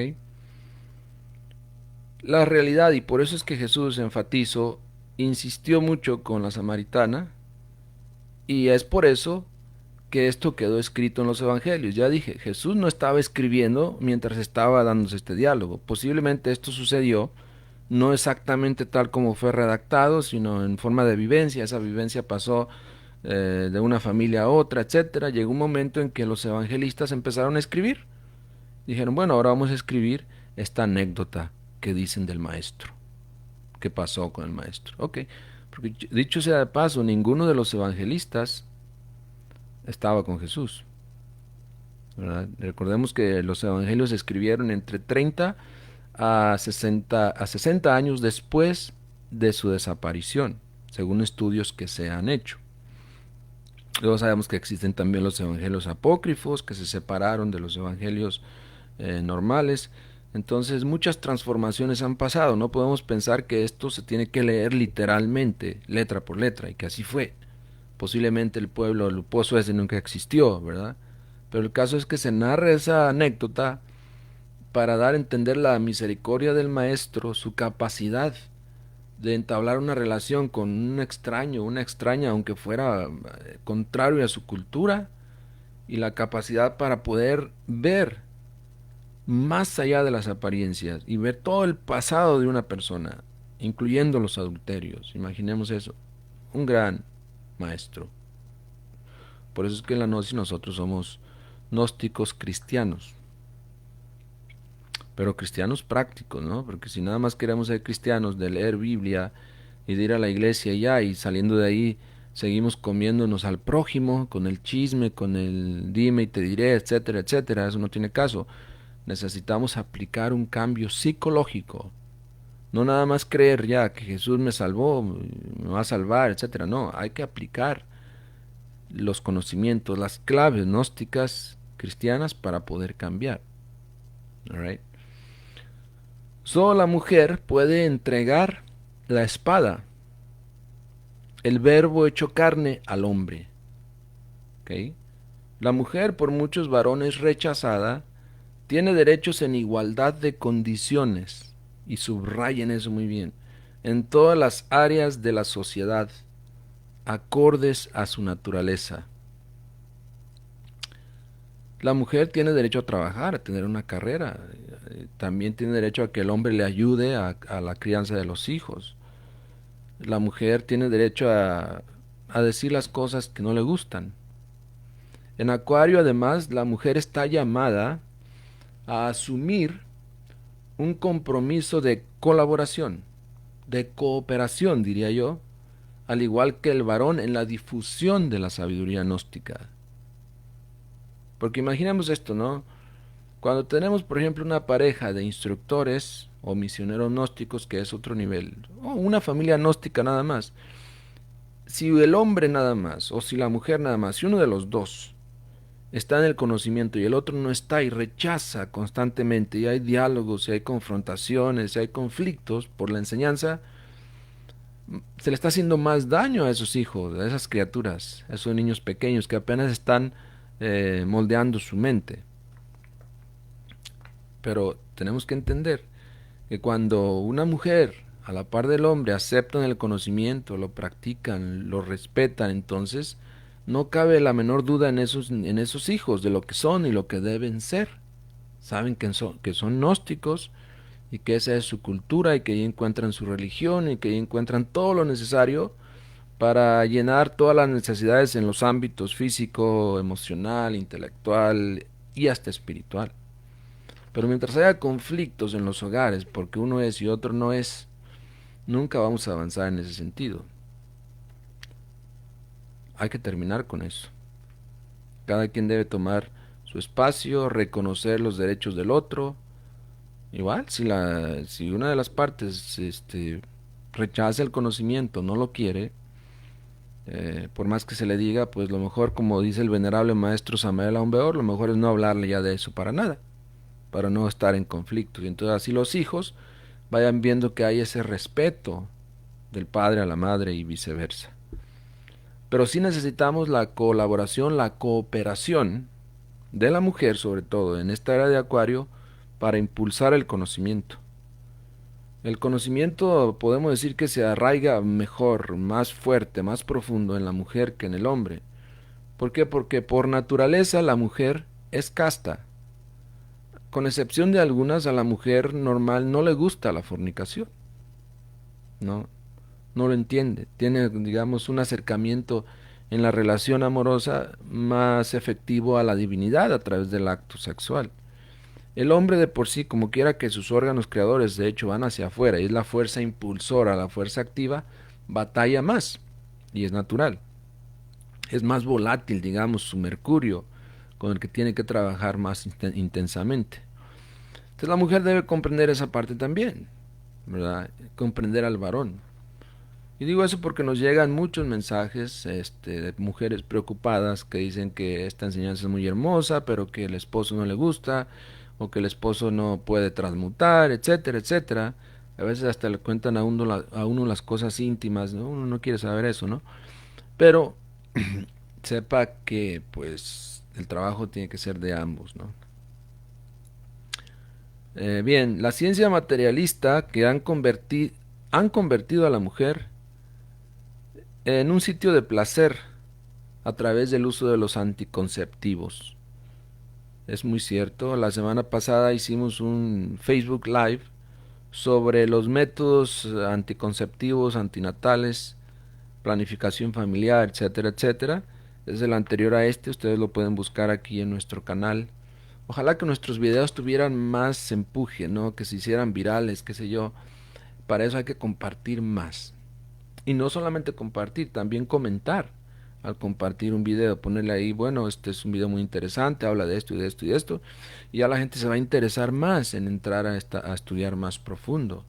S1: La realidad, y por eso es que Jesús enfatizó, insistió mucho con la samaritana, y es por eso que esto quedó escrito en los evangelios. Ya dije, Jesús no estaba escribiendo mientras estaba dándose este diálogo. Posiblemente esto sucedió no exactamente tal como fue redactado, sino en forma de vivencia. Esa vivencia pasó de una familia a otra, etcétera. Llegó un momento en que los evangelistas empezaron a escribir. Dijeron, bueno, ahora vamos a escribir esta anécdota que dicen del maestro. ¿Qué pasó con el maestro? Ok, porque dicho sea de paso, ninguno de los evangelistas estaba con Jesús, ¿verdad? Recordemos que los evangelios se escribieron entre 30 a 60 años después de su desaparición, según estudios que se han hecho. Luego sabemos que existen también los evangelios apócrifos, que se separaron de los evangelios normales. Entonces muchas transformaciones han pasado. No podemos pensar que esto se tiene que leer literalmente, letra por letra, y que así fue. Posiblemente el pueblo luposo ese nunca existió, ¿verdad? Pero el caso es que se narra esa anécdota para dar a entender la misericordia del maestro, su capacidad de entablar una relación con un extraño, una extraña, aunque fuera contrario a su cultura, y la capacidad para poder ver más allá de las apariencias y ver todo el pasado de una persona incluyendo los adulterios. Imaginemos eso. Un gran maestro. Por eso es que en la Gnosis nosotros somos gnósticos cristianos, pero cristianos prácticos, ¿no? Porque si nada más queremos ser cristianos, de leer Biblia y de ir a la iglesia ya, y saliendo de ahí seguimos comiéndonos al prójimo con el chisme, con el dime y te diré, etcétera, etcétera, eso no tiene caso. Necesitamos aplicar un cambio psicológico. No nada más creer ya que Jesús me salvó, me va a salvar, etcétera. No, hay que aplicar los conocimientos, las claves gnósticas cristianas para poder cambiar. All right. Solo la mujer puede entregar la espada, el verbo hecho carne al hombre. ¿Okay? La mujer, por muchos varones rechazada, tiene derechos en igualdad de condiciones, y subrayen eso muy bien, en todas las áreas de la sociedad, acordes a su naturaleza. La mujer tiene derecho a trabajar, a tener una carrera. También tiene derecho a que el hombre le ayude a la crianza de los hijos. La mujer tiene derecho a decir las cosas que no le gustan. En Acuario, además, la mujer está llamada a asumir un compromiso de colaboración, de cooperación, diría yo, al igual que el varón en la difusión de la sabiduría gnóstica. Porque imaginemos esto, ¿no? Cuando tenemos, por ejemplo, una pareja de instructores o misioneros gnósticos, que es otro nivel, o una familia gnóstica nada más, si el hombre nada más, o si la mujer nada más, si uno de los dos está en el conocimiento y el otro no está y rechaza constantemente, y hay diálogos, y hay confrontaciones, y hay conflictos por la enseñanza, se le está haciendo más daño a esos hijos, a esas criaturas, a esos niños pequeños que apenas están moldeando su mente. Pero tenemos que entender que cuando una mujer a la par del hombre aceptan el conocimiento, lo practican, lo respetan, entonces no cabe la menor duda en esos hijos de lo que son y lo que deben ser. Saben que son gnósticos y que esa es su cultura y que ahí encuentran su religión y que ahí encuentran todo lo necesario para llenar todas las necesidades en los ámbitos físico, emocional, intelectual y hasta espiritual. Pero mientras haya conflictos en los hogares, porque uno es y otro no es, nunca vamos a avanzar en ese sentido. Hay que terminar con eso. Cada quien debe tomar su espacio, reconocer los derechos del otro. Igual, si una de las partes rechaza el conocimiento, no lo quiere, por más que se le diga, pues lo mejor, como dice el venerable maestro Samael Aumbeor, lo mejor es no hablarle ya de eso para nada, para no estar en conflicto. Y entonces así los hijos vayan viendo que hay ese respeto del padre a la madre y viceversa. Pero sí necesitamos la colaboración, la cooperación de la mujer, sobre todo en esta era de Acuario, para impulsar el conocimiento. El conocimiento podemos decir que se arraiga mejor, más fuerte, más profundo en la mujer que en el hombre. ¿Por qué? Porque por naturaleza la mujer es casta. Con excepción de algunas, a la mujer normal no le gusta la fornicación. No, no lo entiende. Tiene, digamos, un acercamiento en la relación amorosa más efectivo a la divinidad a través del acto sexual. El hombre de por sí, como quiera que sus órganos creadores de hecho van hacia afuera, y es la fuerza impulsora, la fuerza activa, batalla más, y es natural. Es más volátil, digamos, su mercurio, con el que tiene que trabajar más intensamente. Entonces la mujer debe comprender esa parte también, ¿verdad? Comprender al varón. Y digo eso porque nos llegan muchos mensajes de mujeres preocupadas que dicen que esta enseñanza es muy hermosa, pero que el esposo no le gusta, o que el esposo no puede transmutar, etcétera, etcétera. A veces hasta le cuentan a uno las cosas íntimas, ¿no? Uno no quiere saber eso, ¿no? Pero sepa que pues el trabajo tiene que ser de ambos, ¿no? Bien, la ciencia materialista que han convertido a la mujer en un sitio de placer a través del uso de los anticonceptivos. Es muy cierto, la semana pasada hicimos un Facebook Live sobre los métodos anticonceptivos, antinatales, planificación familiar, etcétera, etcétera. Es el anterior a este, ustedes lo pueden buscar aquí en nuestro canal. Ojalá que nuestros videos tuvieran más empuje, ¿no? Que se hicieran virales, qué sé yo. Para eso hay que compartir más. Y no solamente compartir, también comentar. Al compartir un video, ponerle ahí, bueno, este es un video muy interesante, habla de esto y de esto y de esto. Y ya la gente se va a interesar más en entrar a estudiar más profundo.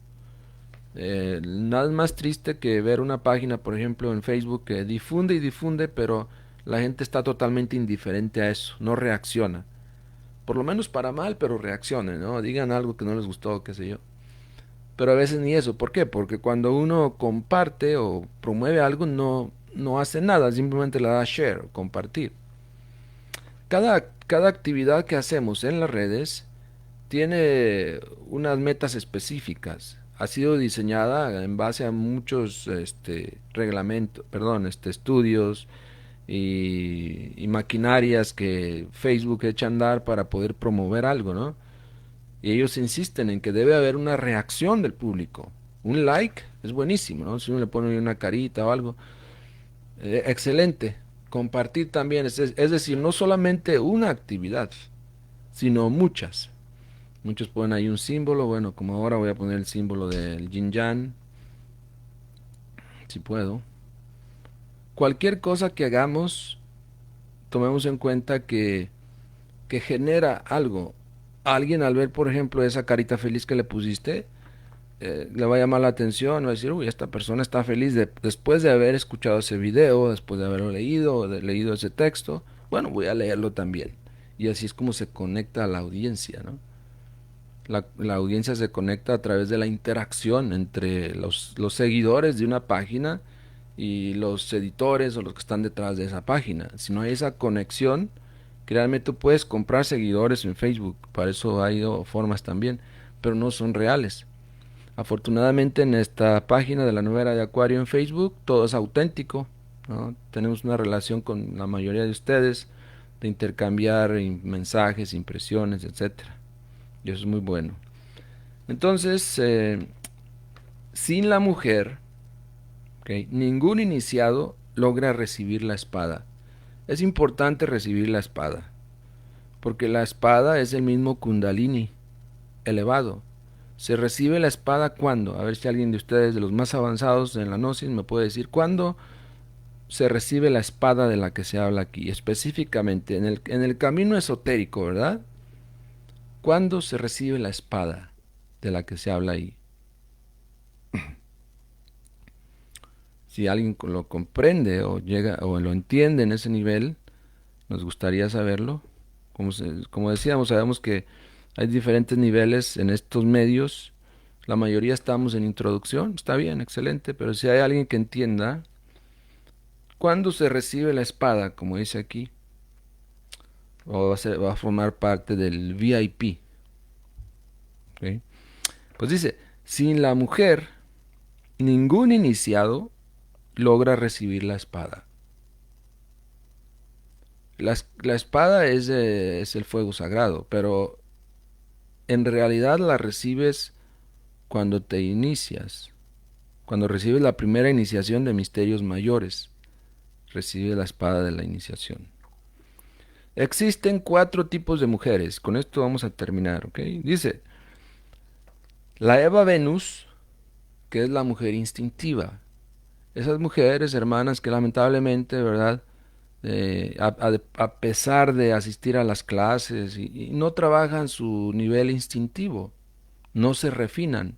S1: Nada más triste que ver una página, por ejemplo, en Facebook que difunde y difunde, pero la gente está totalmente indiferente a eso, no reacciona. Por lo menos para mal, pero reaccionen, ¿no? Digan algo que no les gustó, qué sé yo. Pero a veces ni eso. ¿Por qué? Porque cuando uno comparte o promueve algo, no hace nada, simplemente le da share, o compartir. Cada actividad que hacemos en las redes tiene unas metas específicas. Ha sido diseñada en base a muchos reglamentos, perdón, estudios y maquinarias que Facebook echa a andar para poder promover algo, ¿no? Y ellos insisten en que debe haber una reacción del público. Un like es buenísimo, ¿no? Si uno le pone una carita o algo, excelente. Compartir también, es decir, no solamente una actividad, sino muchas. Muchos ponen ahí un símbolo, bueno, como ahora voy a poner el símbolo del yin yang, si puedo. Cualquier cosa que hagamos, tomemos en cuenta que genera algo. Alguien al ver, por ejemplo, esa carita feliz que le pusiste, le va a llamar la atención, va a decir, uy, esta persona está feliz después de haber escuchado ese video, después de haberlo leído, o de leído ese texto, bueno, voy a leerlo también. Y así es como se conecta a la audiencia, ¿no? La audiencia se conecta a través de la interacción entre los seguidores de una página y los editores o los que están detrás de esa página. Si no hay esa conexión, créanme, tú puedes comprar seguidores en Facebook, para eso hay formas también, pero no son reales. Afortunadamente en esta página de la nueva era de Acuario en Facebook todo es auténtico, ¿no? Tenemos una relación con la mayoría de ustedes de intercambiar mensajes, impresiones, etcétera. Y eso es muy bueno. Entonces, sin la mujer, ¿okay?, ningún iniciado logra recibir la espada. Es importante recibir la espada, porque la espada es el mismo Kundalini elevado. Se recibe la espada cuando, a ver si alguien de ustedes de los más avanzados en la gnosis me puede decir cuándo se recibe la espada de la que se habla aquí, específicamente en el camino esotérico, ¿verdad? ¿Cuándo se recibe la espada de la que se habla ahí? Si alguien lo comprende o llega o lo entiende en ese nivel, nos gustaría saberlo. Como decíamos, sabemos que hay diferentes niveles en estos medios. La mayoría estamos en introducción, está bien, excelente, pero si hay alguien que entienda, ¿cuándo se recibe la espada, como dice aquí? O va a formar parte del VIP. ¿Ok? Pues dice, sin la mujer, ningún iniciado logra recibir la espada. La espada es el fuego sagrado, pero en realidad la recibes cuando te inicias, cuando recibes la primera iniciación de misterios mayores, recibes la espada de la iniciación. Existen 4 tipos de mujeres, con esto vamos a terminar, ¿ok? Dice, la Eva Venus, que es la mujer instintiva. Esas mujeres, hermanas, que lamentablemente, ¿verdad? A pesar de asistir a las clases y no trabajan su nivel instintivo, no se refinan,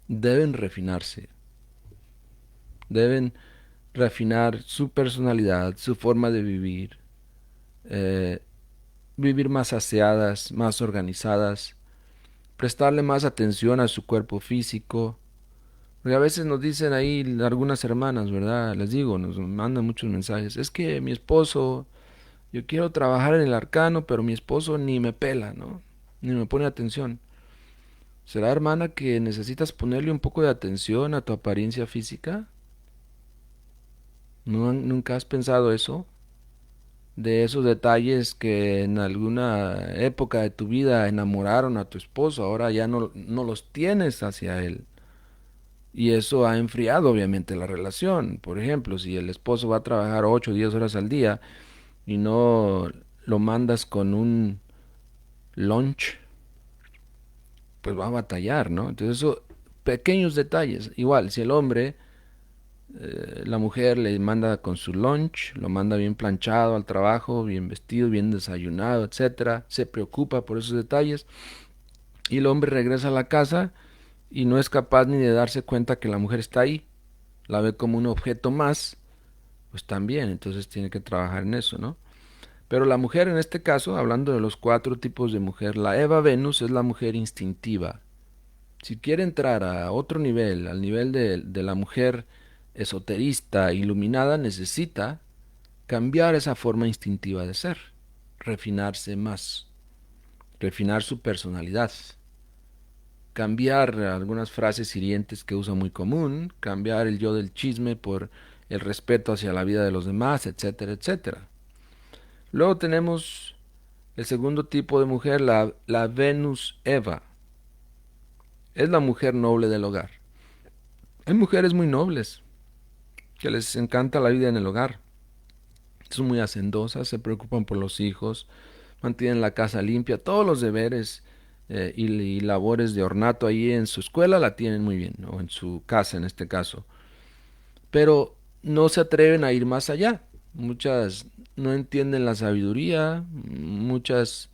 S1: deben refinarse, deben refinar su personalidad, su forma de vivir, eh, vivir más aseadas, más organizadas, prestarle más atención a su cuerpo físico. Porque a veces nos dicen ahí algunas hermanas, ¿verdad? Les digo, nos mandan muchos mensajes. Es que mi esposo, yo quiero trabajar en el arcano, pero mi esposo ni me pela, ¿no? Ni me pone atención. ¿Será, hermana, que necesitas ponerle un poco de atención a tu apariencia física? ¿Nunca has pensado eso? de esos detalles que en alguna época de tu vida enamoraron a tu esposo, ahora ya no los tienes hacia él. Y eso ha enfriado obviamente la relación. Por ejemplo, si el esposo va a trabajar 8 o 10 horas al día y no lo mandas con un lunch, pues va a batallar, ¿no? Entonces, eso, pequeños detalles. Igual, si el hombre, la mujer le manda con su lunch, lo manda bien planchado al trabajo, bien vestido, bien desayunado, etcétera, se preocupa por esos detalles, y el hombre regresa a la casa y no es capaz ni de darse cuenta que la mujer está ahí, la ve como un objeto más, pues también, entonces tiene que trabajar en eso, ¿no? Pero la mujer en este caso, hablando de los 4 tipos de mujer, la Eva Venus es la mujer instintiva. Si quiere entrar a otro nivel, al nivel de la mujer esoterista, iluminada, necesita cambiar esa forma instintiva de ser, refinarse más, refinar su personalidad, cambiar algunas frases hirientes que usa muy común, cambiar el yo del chisme por el respeto hacia la vida de los demás, etcétera, etcétera. Luego tenemos el segundo tipo de mujer, la Venus Eva. Es la mujer noble del hogar. Hay mujeres muy nobles que les encanta la vida en el hogar. Son muy hacendosas, se preocupan por los hijos, mantienen la casa limpia, todos los deberes y labores de ornato ahí en su escuela la tienen muy bien, o en su casa en este caso. Pero no se atreven a ir más allá. Muchas no entienden la sabiduría, muchas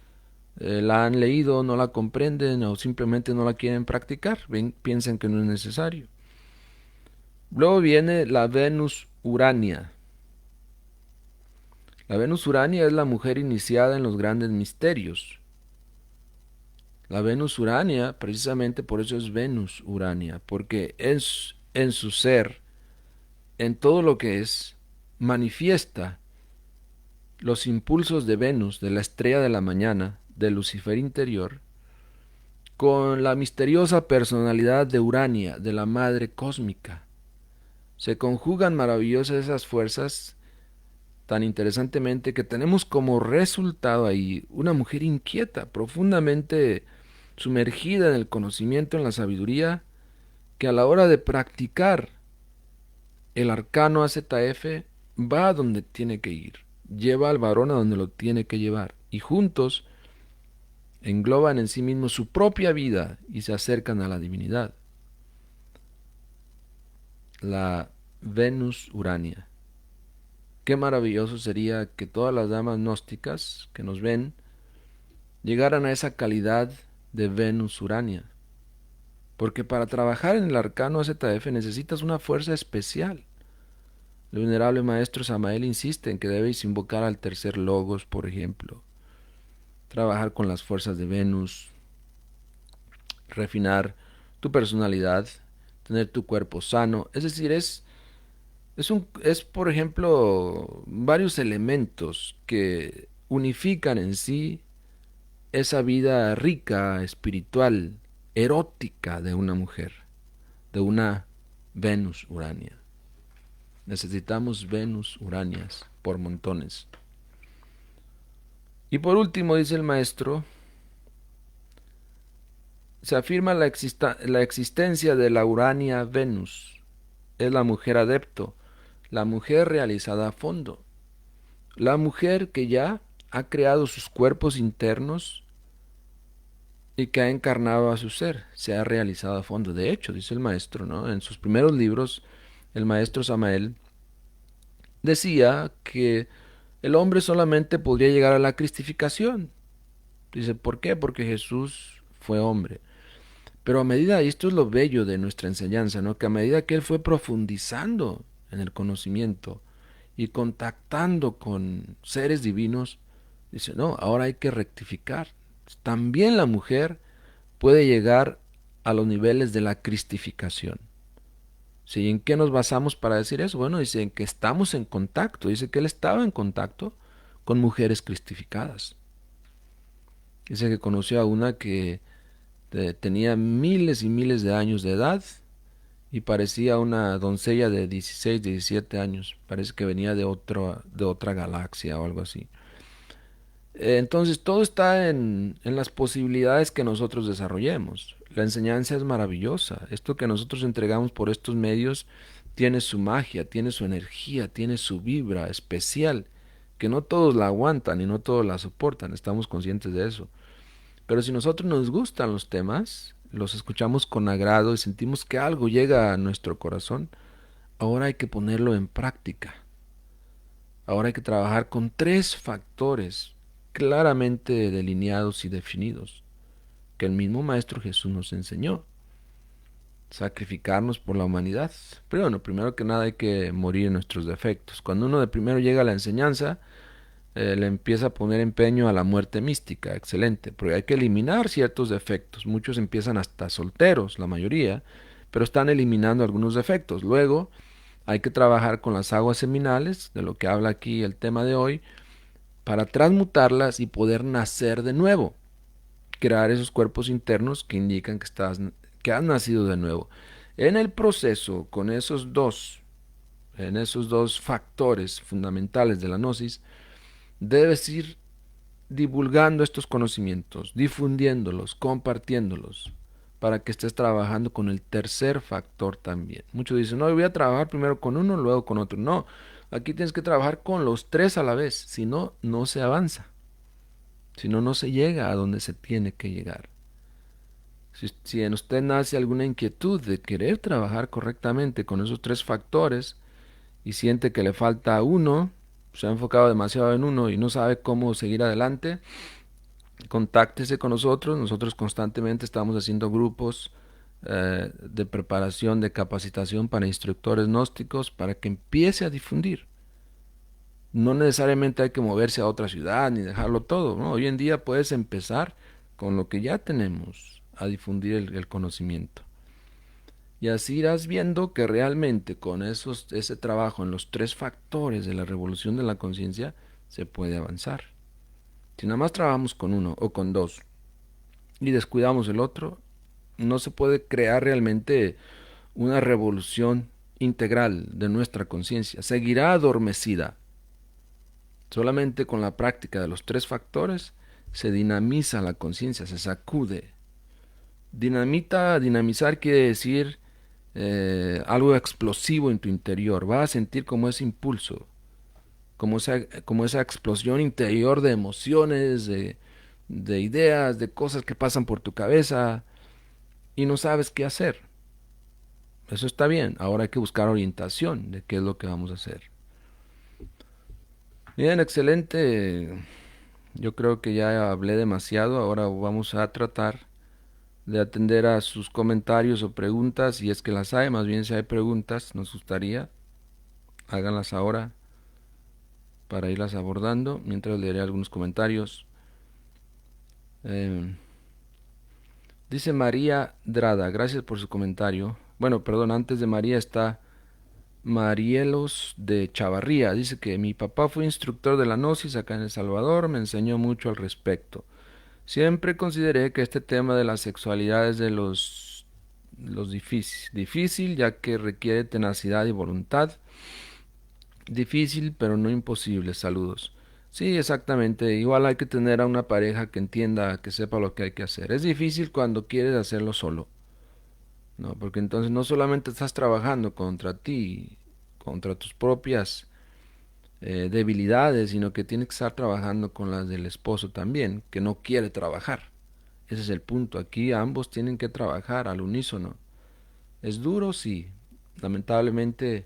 S1: la han leído, no la comprenden o simplemente no la quieren practicar, piensan que no es necesario. Luego viene la Venus Urania. La Venus Urania es la mujer iniciada en los grandes misterios. La Venus Urania, precisamente por eso es Venus Urania, porque es en su ser, en todo lo que es, manifiesta los impulsos de Venus, de la estrella de la mañana, de Lucifer interior, con la misteriosa personalidad de Urania, de la madre cósmica. Se conjugan maravillosas esas fuerzas tan interesantemente que tenemos como resultado ahí una mujer inquieta, profundamente sumergida en el conocimiento, en la sabiduría, que a la hora de practicar el arcano AZF va a donde tiene que ir, lleva al varón a donde lo tiene que llevar, y juntos engloban en sí mismos su propia vida y se acercan a la divinidad. La Venus Urania. Qué maravilloso sería que todas las damas gnósticas que nos ven llegaran a esa calidad de Venus Urania. Porque para trabajar en el arcano AZF necesitas una fuerza especial. El venerable maestro Samael insiste en que debéis invocar al tercer logos, por ejemplo. Trabajar con las fuerzas de Venus, refinar tu personalidad, tener tu cuerpo sano. Es decir, es por ejemplo, varios elementos que unifican en sí esa vida rica, espiritual, erótica de una mujer, de una Venus Urania. Necesitamos Venus Uranias por montones. Y por último, dice el maestro, se afirma la existencia de la Urania Venus. Es la mujer adepto, la mujer realizada a fondo, la mujer que ya ha creado sus cuerpos internos y que ha encarnado a su ser, se ha realizado a fondo. De hecho, dice el maestro, ¿no? En sus primeros libros, el maestro Samael decía que el hombre solamente podría llegar a la cristificación. Dice, ¿por qué? Porque Jesús fue hombre. Pero a medida, y esto es lo bello de nuestra enseñanza, ¿no? Que a medida que él fue profundizando en el conocimiento y contactando con seres divinos, dice, no, ahora hay que rectificar. También la mujer puede llegar a los niveles de la cristificación. ¿Sí? ¿En qué nos basamos para decir eso? Bueno, dice en que estamos en contacto. Dice que él estaba en contacto con mujeres cristificadas. Dice que conoció a una que tenía miles y miles de años de edad y parecía una doncella de 16, 17 años. Parece que venía de otra galaxia o algo así. Entonces todo está en las posibilidades que nosotros desarrollemos. La enseñanza es maravillosa. Esto que nosotros entregamos por estos medios tiene su magia, tiene su energía, tiene su vibra especial, que no todos la aguantan y no todos la soportan. Estamos conscientes de eso. Pero si nosotros nos gustan los temas, los escuchamos con agrado y sentimos que algo llega a nuestro corazón, ahora hay que ponerlo en práctica. Ahora hay que trabajar con tres factores claramente delineados y definidos que el mismo Maestro Jesús nos enseñó. Sacrificarnos por la humanidad. Pero bueno, primero que nada hay que morir en nuestros defectos. Cuando uno de primero llega a la enseñanza, le empieza a poner empeño a la muerte mística, excelente, porque hay que eliminar ciertos defectos. Muchos empiezan hasta solteros, la mayoría, pero están eliminando algunos defectos. Luego hay que trabajar con las aguas seminales, de lo que habla aquí el tema de hoy, para transmutarlas y poder nacer de nuevo, crear esos cuerpos internos que indican que has nacido de nuevo. En el proceso, en esos dos factores fundamentales de la gnosis, debes ir divulgando estos conocimientos, difundiéndolos, compartiéndolos, para que estés trabajando con el tercer factor también. Muchos dicen, no, voy a trabajar primero con uno, luego con otro. No, aquí tienes que trabajar con los tres a la vez, si no, no se avanza, si no, no se llega a donde se tiene que llegar. Si en usted nace alguna inquietud de querer trabajar correctamente con esos tres factores y siente que le falta uno, se ha enfocado demasiado en uno y no sabe cómo seguir adelante, contáctese con nosotros. Nosotros constantemente estamos haciendo grupos de preparación, de capacitación para instructores gnósticos para que empiece a difundir. No necesariamente hay que moverse a otra ciudad ni dejarlo todo, ¿no? Hoy en día puedes empezar con lo que ya tenemos a difundir el conocimiento. Y así irás viendo que realmente con ese trabajo en los tres factores de la revolución de la conciencia se puede avanzar. Si nada más trabajamos con uno o con dos y descuidamos el otro, no se puede crear realmente una revolución integral de nuestra conciencia. Seguirá adormecida. Solamente con la práctica de los tres factores se dinamiza la conciencia, se sacude. Dinamizar quiere decir algo explosivo en tu interior. Vas a sentir como ese impulso, como esa explosión interior de emociones, de ideas, de cosas que pasan por tu cabeza y no sabes qué hacer. Eso está bien. Ahora hay que buscar orientación de qué es lo que vamos a hacer. Bien, excelente. Yo creo que ya hablé demasiado. Ahora vamos a tratar de atender a sus comentarios o preguntas, si es que las hay. Más bien, si hay preguntas, nos gustaría háganlas ahora para irlas abordando. Mientras leeré algunos comentarios. Eh, Dice María Drada, gracias por su comentario. Bueno, perdón, antes de María está Marielos de Chavarría. Dice que mi papá fue instructor de la Gnosis acá en El Salvador, me enseñó mucho al respecto. Siempre consideré que este tema de la sexualidad es de los difícil, ya que requiere tenacidad y voluntad. Difícil, pero no imposible. Saludos. Sí, exactamente. Igual hay que tener a una pareja que entienda, que sepa lo que hay que hacer. Es difícil cuando quieres hacerlo solo, ¿no? Porque entonces no solamente estás trabajando contra ti, contra tus propias debilidades, sino que tienes que estar trabajando con las del esposo también, que no quiere trabajar. Ese es el punto. Aquí ambos tienen que trabajar al unísono. Es duro, sí. Lamentablemente,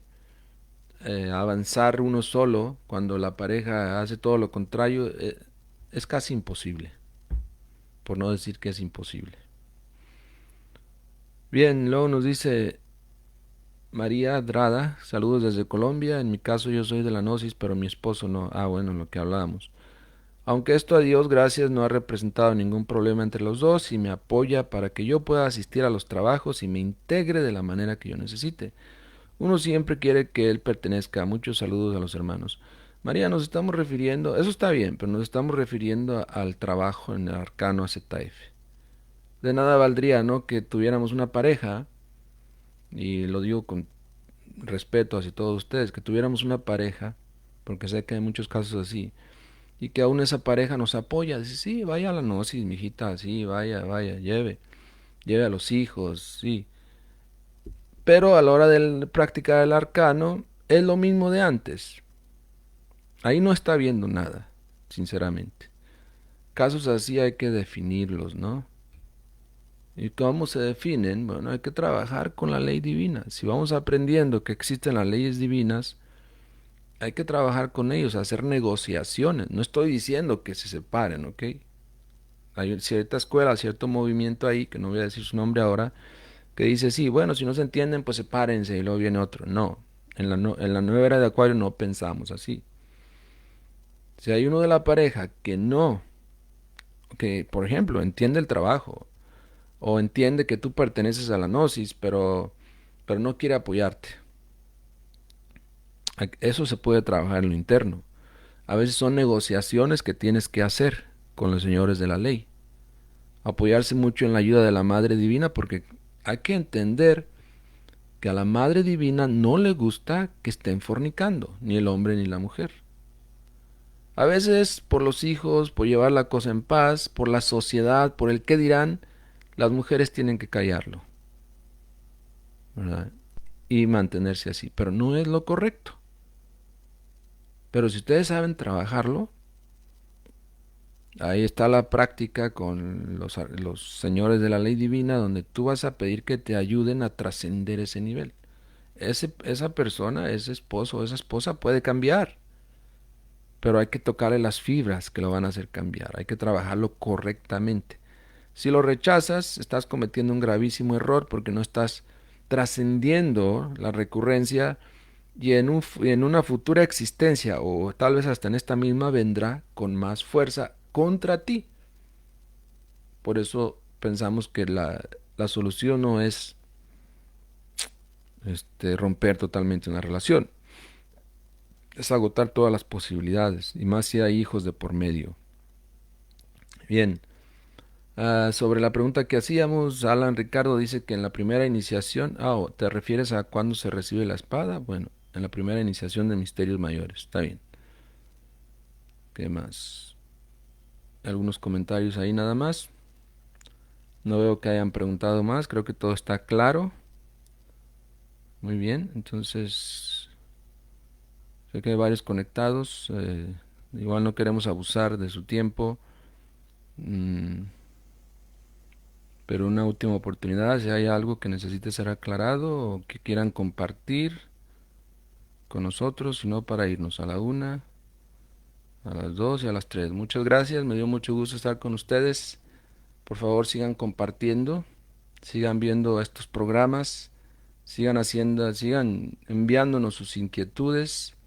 S1: avanzar uno solo cuando la pareja hace todo lo contrario es casi imposible, por no decir que es imposible. Bien, luego nos dice María Drada, saludos desde Colombia. En mi caso yo soy de la Gnosis, pero mi esposo no. Ah, bueno, lo que hablábamos. Aunque esto a Dios gracias no ha representado ningún problema entre los dos y me apoya para que yo pueda asistir a los trabajos y me integre de la manera que yo necesite. Uno siempre quiere que él pertenezca. Muchos saludos a los hermanos. María, nos estamos refiriendo, eso está bien, pero nos estamos refiriendo al trabajo en el arcano ZF. De nada valdría, ¿no?, que tuviéramos una pareja y lo digo con respeto hacia todos ustedes, que tuviéramos una pareja, porque sé que hay muchos casos así, y que aún esa pareja nos apoya, dice, sí, vaya a la gnosis, mijita, sí, vaya, vaya, lleve a los hijos, sí. Pero a la hora de practicar el arcano, es lo mismo de antes. Ahí no está viendo nada, sinceramente. Casos así hay que definirlos, ¿no? ¿Y cómo se definen? Bueno, hay que trabajar con la ley divina. Si vamos aprendiendo que existen las leyes divinas, hay que trabajar con ellos, hacer negociaciones. No estoy diciendo que se separen, ¿ok? Hay cierta escuela, cierto movimiento ahí, que no voy a decir su nombre ahora, que dice, sí, bueno, si no se entienden, pues sepárense y luego viene otro. No, en la nueva era de Acuario no pensamos así. Si hay uno de la pareja que no, que por ejemplo entiende el trabajo, o entiende que tú perteneces a la gnosis, pero no quiere apoyarte, eso se puede trabajar en lo interno. A veces son negociaciones que tienes que hacer con los señores de la ley. Apoyarse mucho en la ayuda de la Madre Divina porque hay que entender que a la Madre Divina no le gusta que estén fornicando, ni el hombre ni la mujer. A veces por los hijos, por llevar la cosa en paz, por la sociedad, por el qué dirán, las mujeres tienen que callarlo, ¿verdad? Y mantenerse así, pero no es lo correcto. Pero si ustedes saben trabajarlo, ahí está la práctica con los señores de la ley divina, donde tú vas a pedir que te ayuden a trascender ese nivel. Esa persona, ese esposo o esa esposa puede cambiar, pero hay que tocarle las fibras que lo van a hacer cambiar. Hay que trabajarlo correctamente. Si lo rechazas, estás cometiendo un gravísimo error porque no estás trascendiendo la recurrencia y en una futura existencia o tal vez hasta en esta misma vendrá con más fuerza contra ti. Por eso pensamos que la solución no es romper totalmente una relación, es agotar todas las posibilidades y más si hay hijos de por medio. Bien, sobre la pregunta que hacíamos, Alan Ricardo dice que en la primera iniciación, ¿te refieres a cuándo se recibe la espada? Bueno, en la primera iniciación de misterios mayores, está bien. ¿Qué más? Algunos comentarios ahí nada más. No veo que hayan preguntado más, creo que todo está claro. Muy bien, entonces sé que hay varios conectados. Igual no queremos abusar de su tiempo. mm, pero una última oportunidad, si hay algo que necesite ser aclarado o que quieran compartir con nosotros, si no para irnos a la 1, a las 2 y a las 3. Muchas gracias, me dio mucho gusto estar con ustedes. Por favor, sigan compartiendo, sigan viendo estos programas, sigan enviándonos sus inquietudes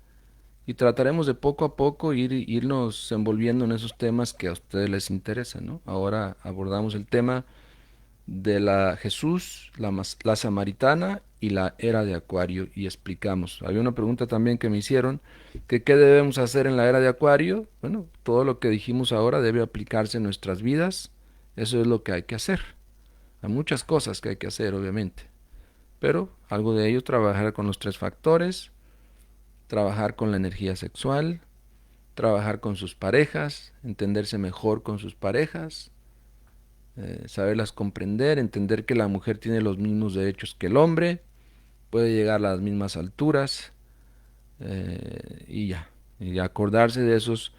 S1: y trataremos de poco a poco irnos envolviendo en esos temas que a ustedes les interesan, ¿no? Ahora abordamos el tema de la Jesús, la Samaritana y la era de Acuario y explicamos. Había una pregunta también que me hicieron, que qué debemos hacer en la era de Acuario. Bueno, todo lo que dijimos ahora debe aplicarse en nuestras vidas. Eso es lo que hay que hacer. Hay muchas cosas que hay que hacer, obviamente. Pero algo de ello, trabajar con los 3 factores, trabajar con la energía sexual, trabajar con sus parejas, entenderse mejor con sus parejas, saberlas comprender, entender que la mujer tiene los mismos derechos que el hombre, puede llegar a las mismas alturas, y ya, y acordarse de esos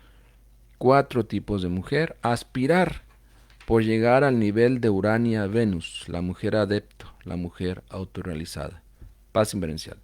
S1: 4 tipos de mujer, aspirar por llegar al nivel de Urania Venus, la mujer adepto, la mujer autorrealizada. Paz inverencial.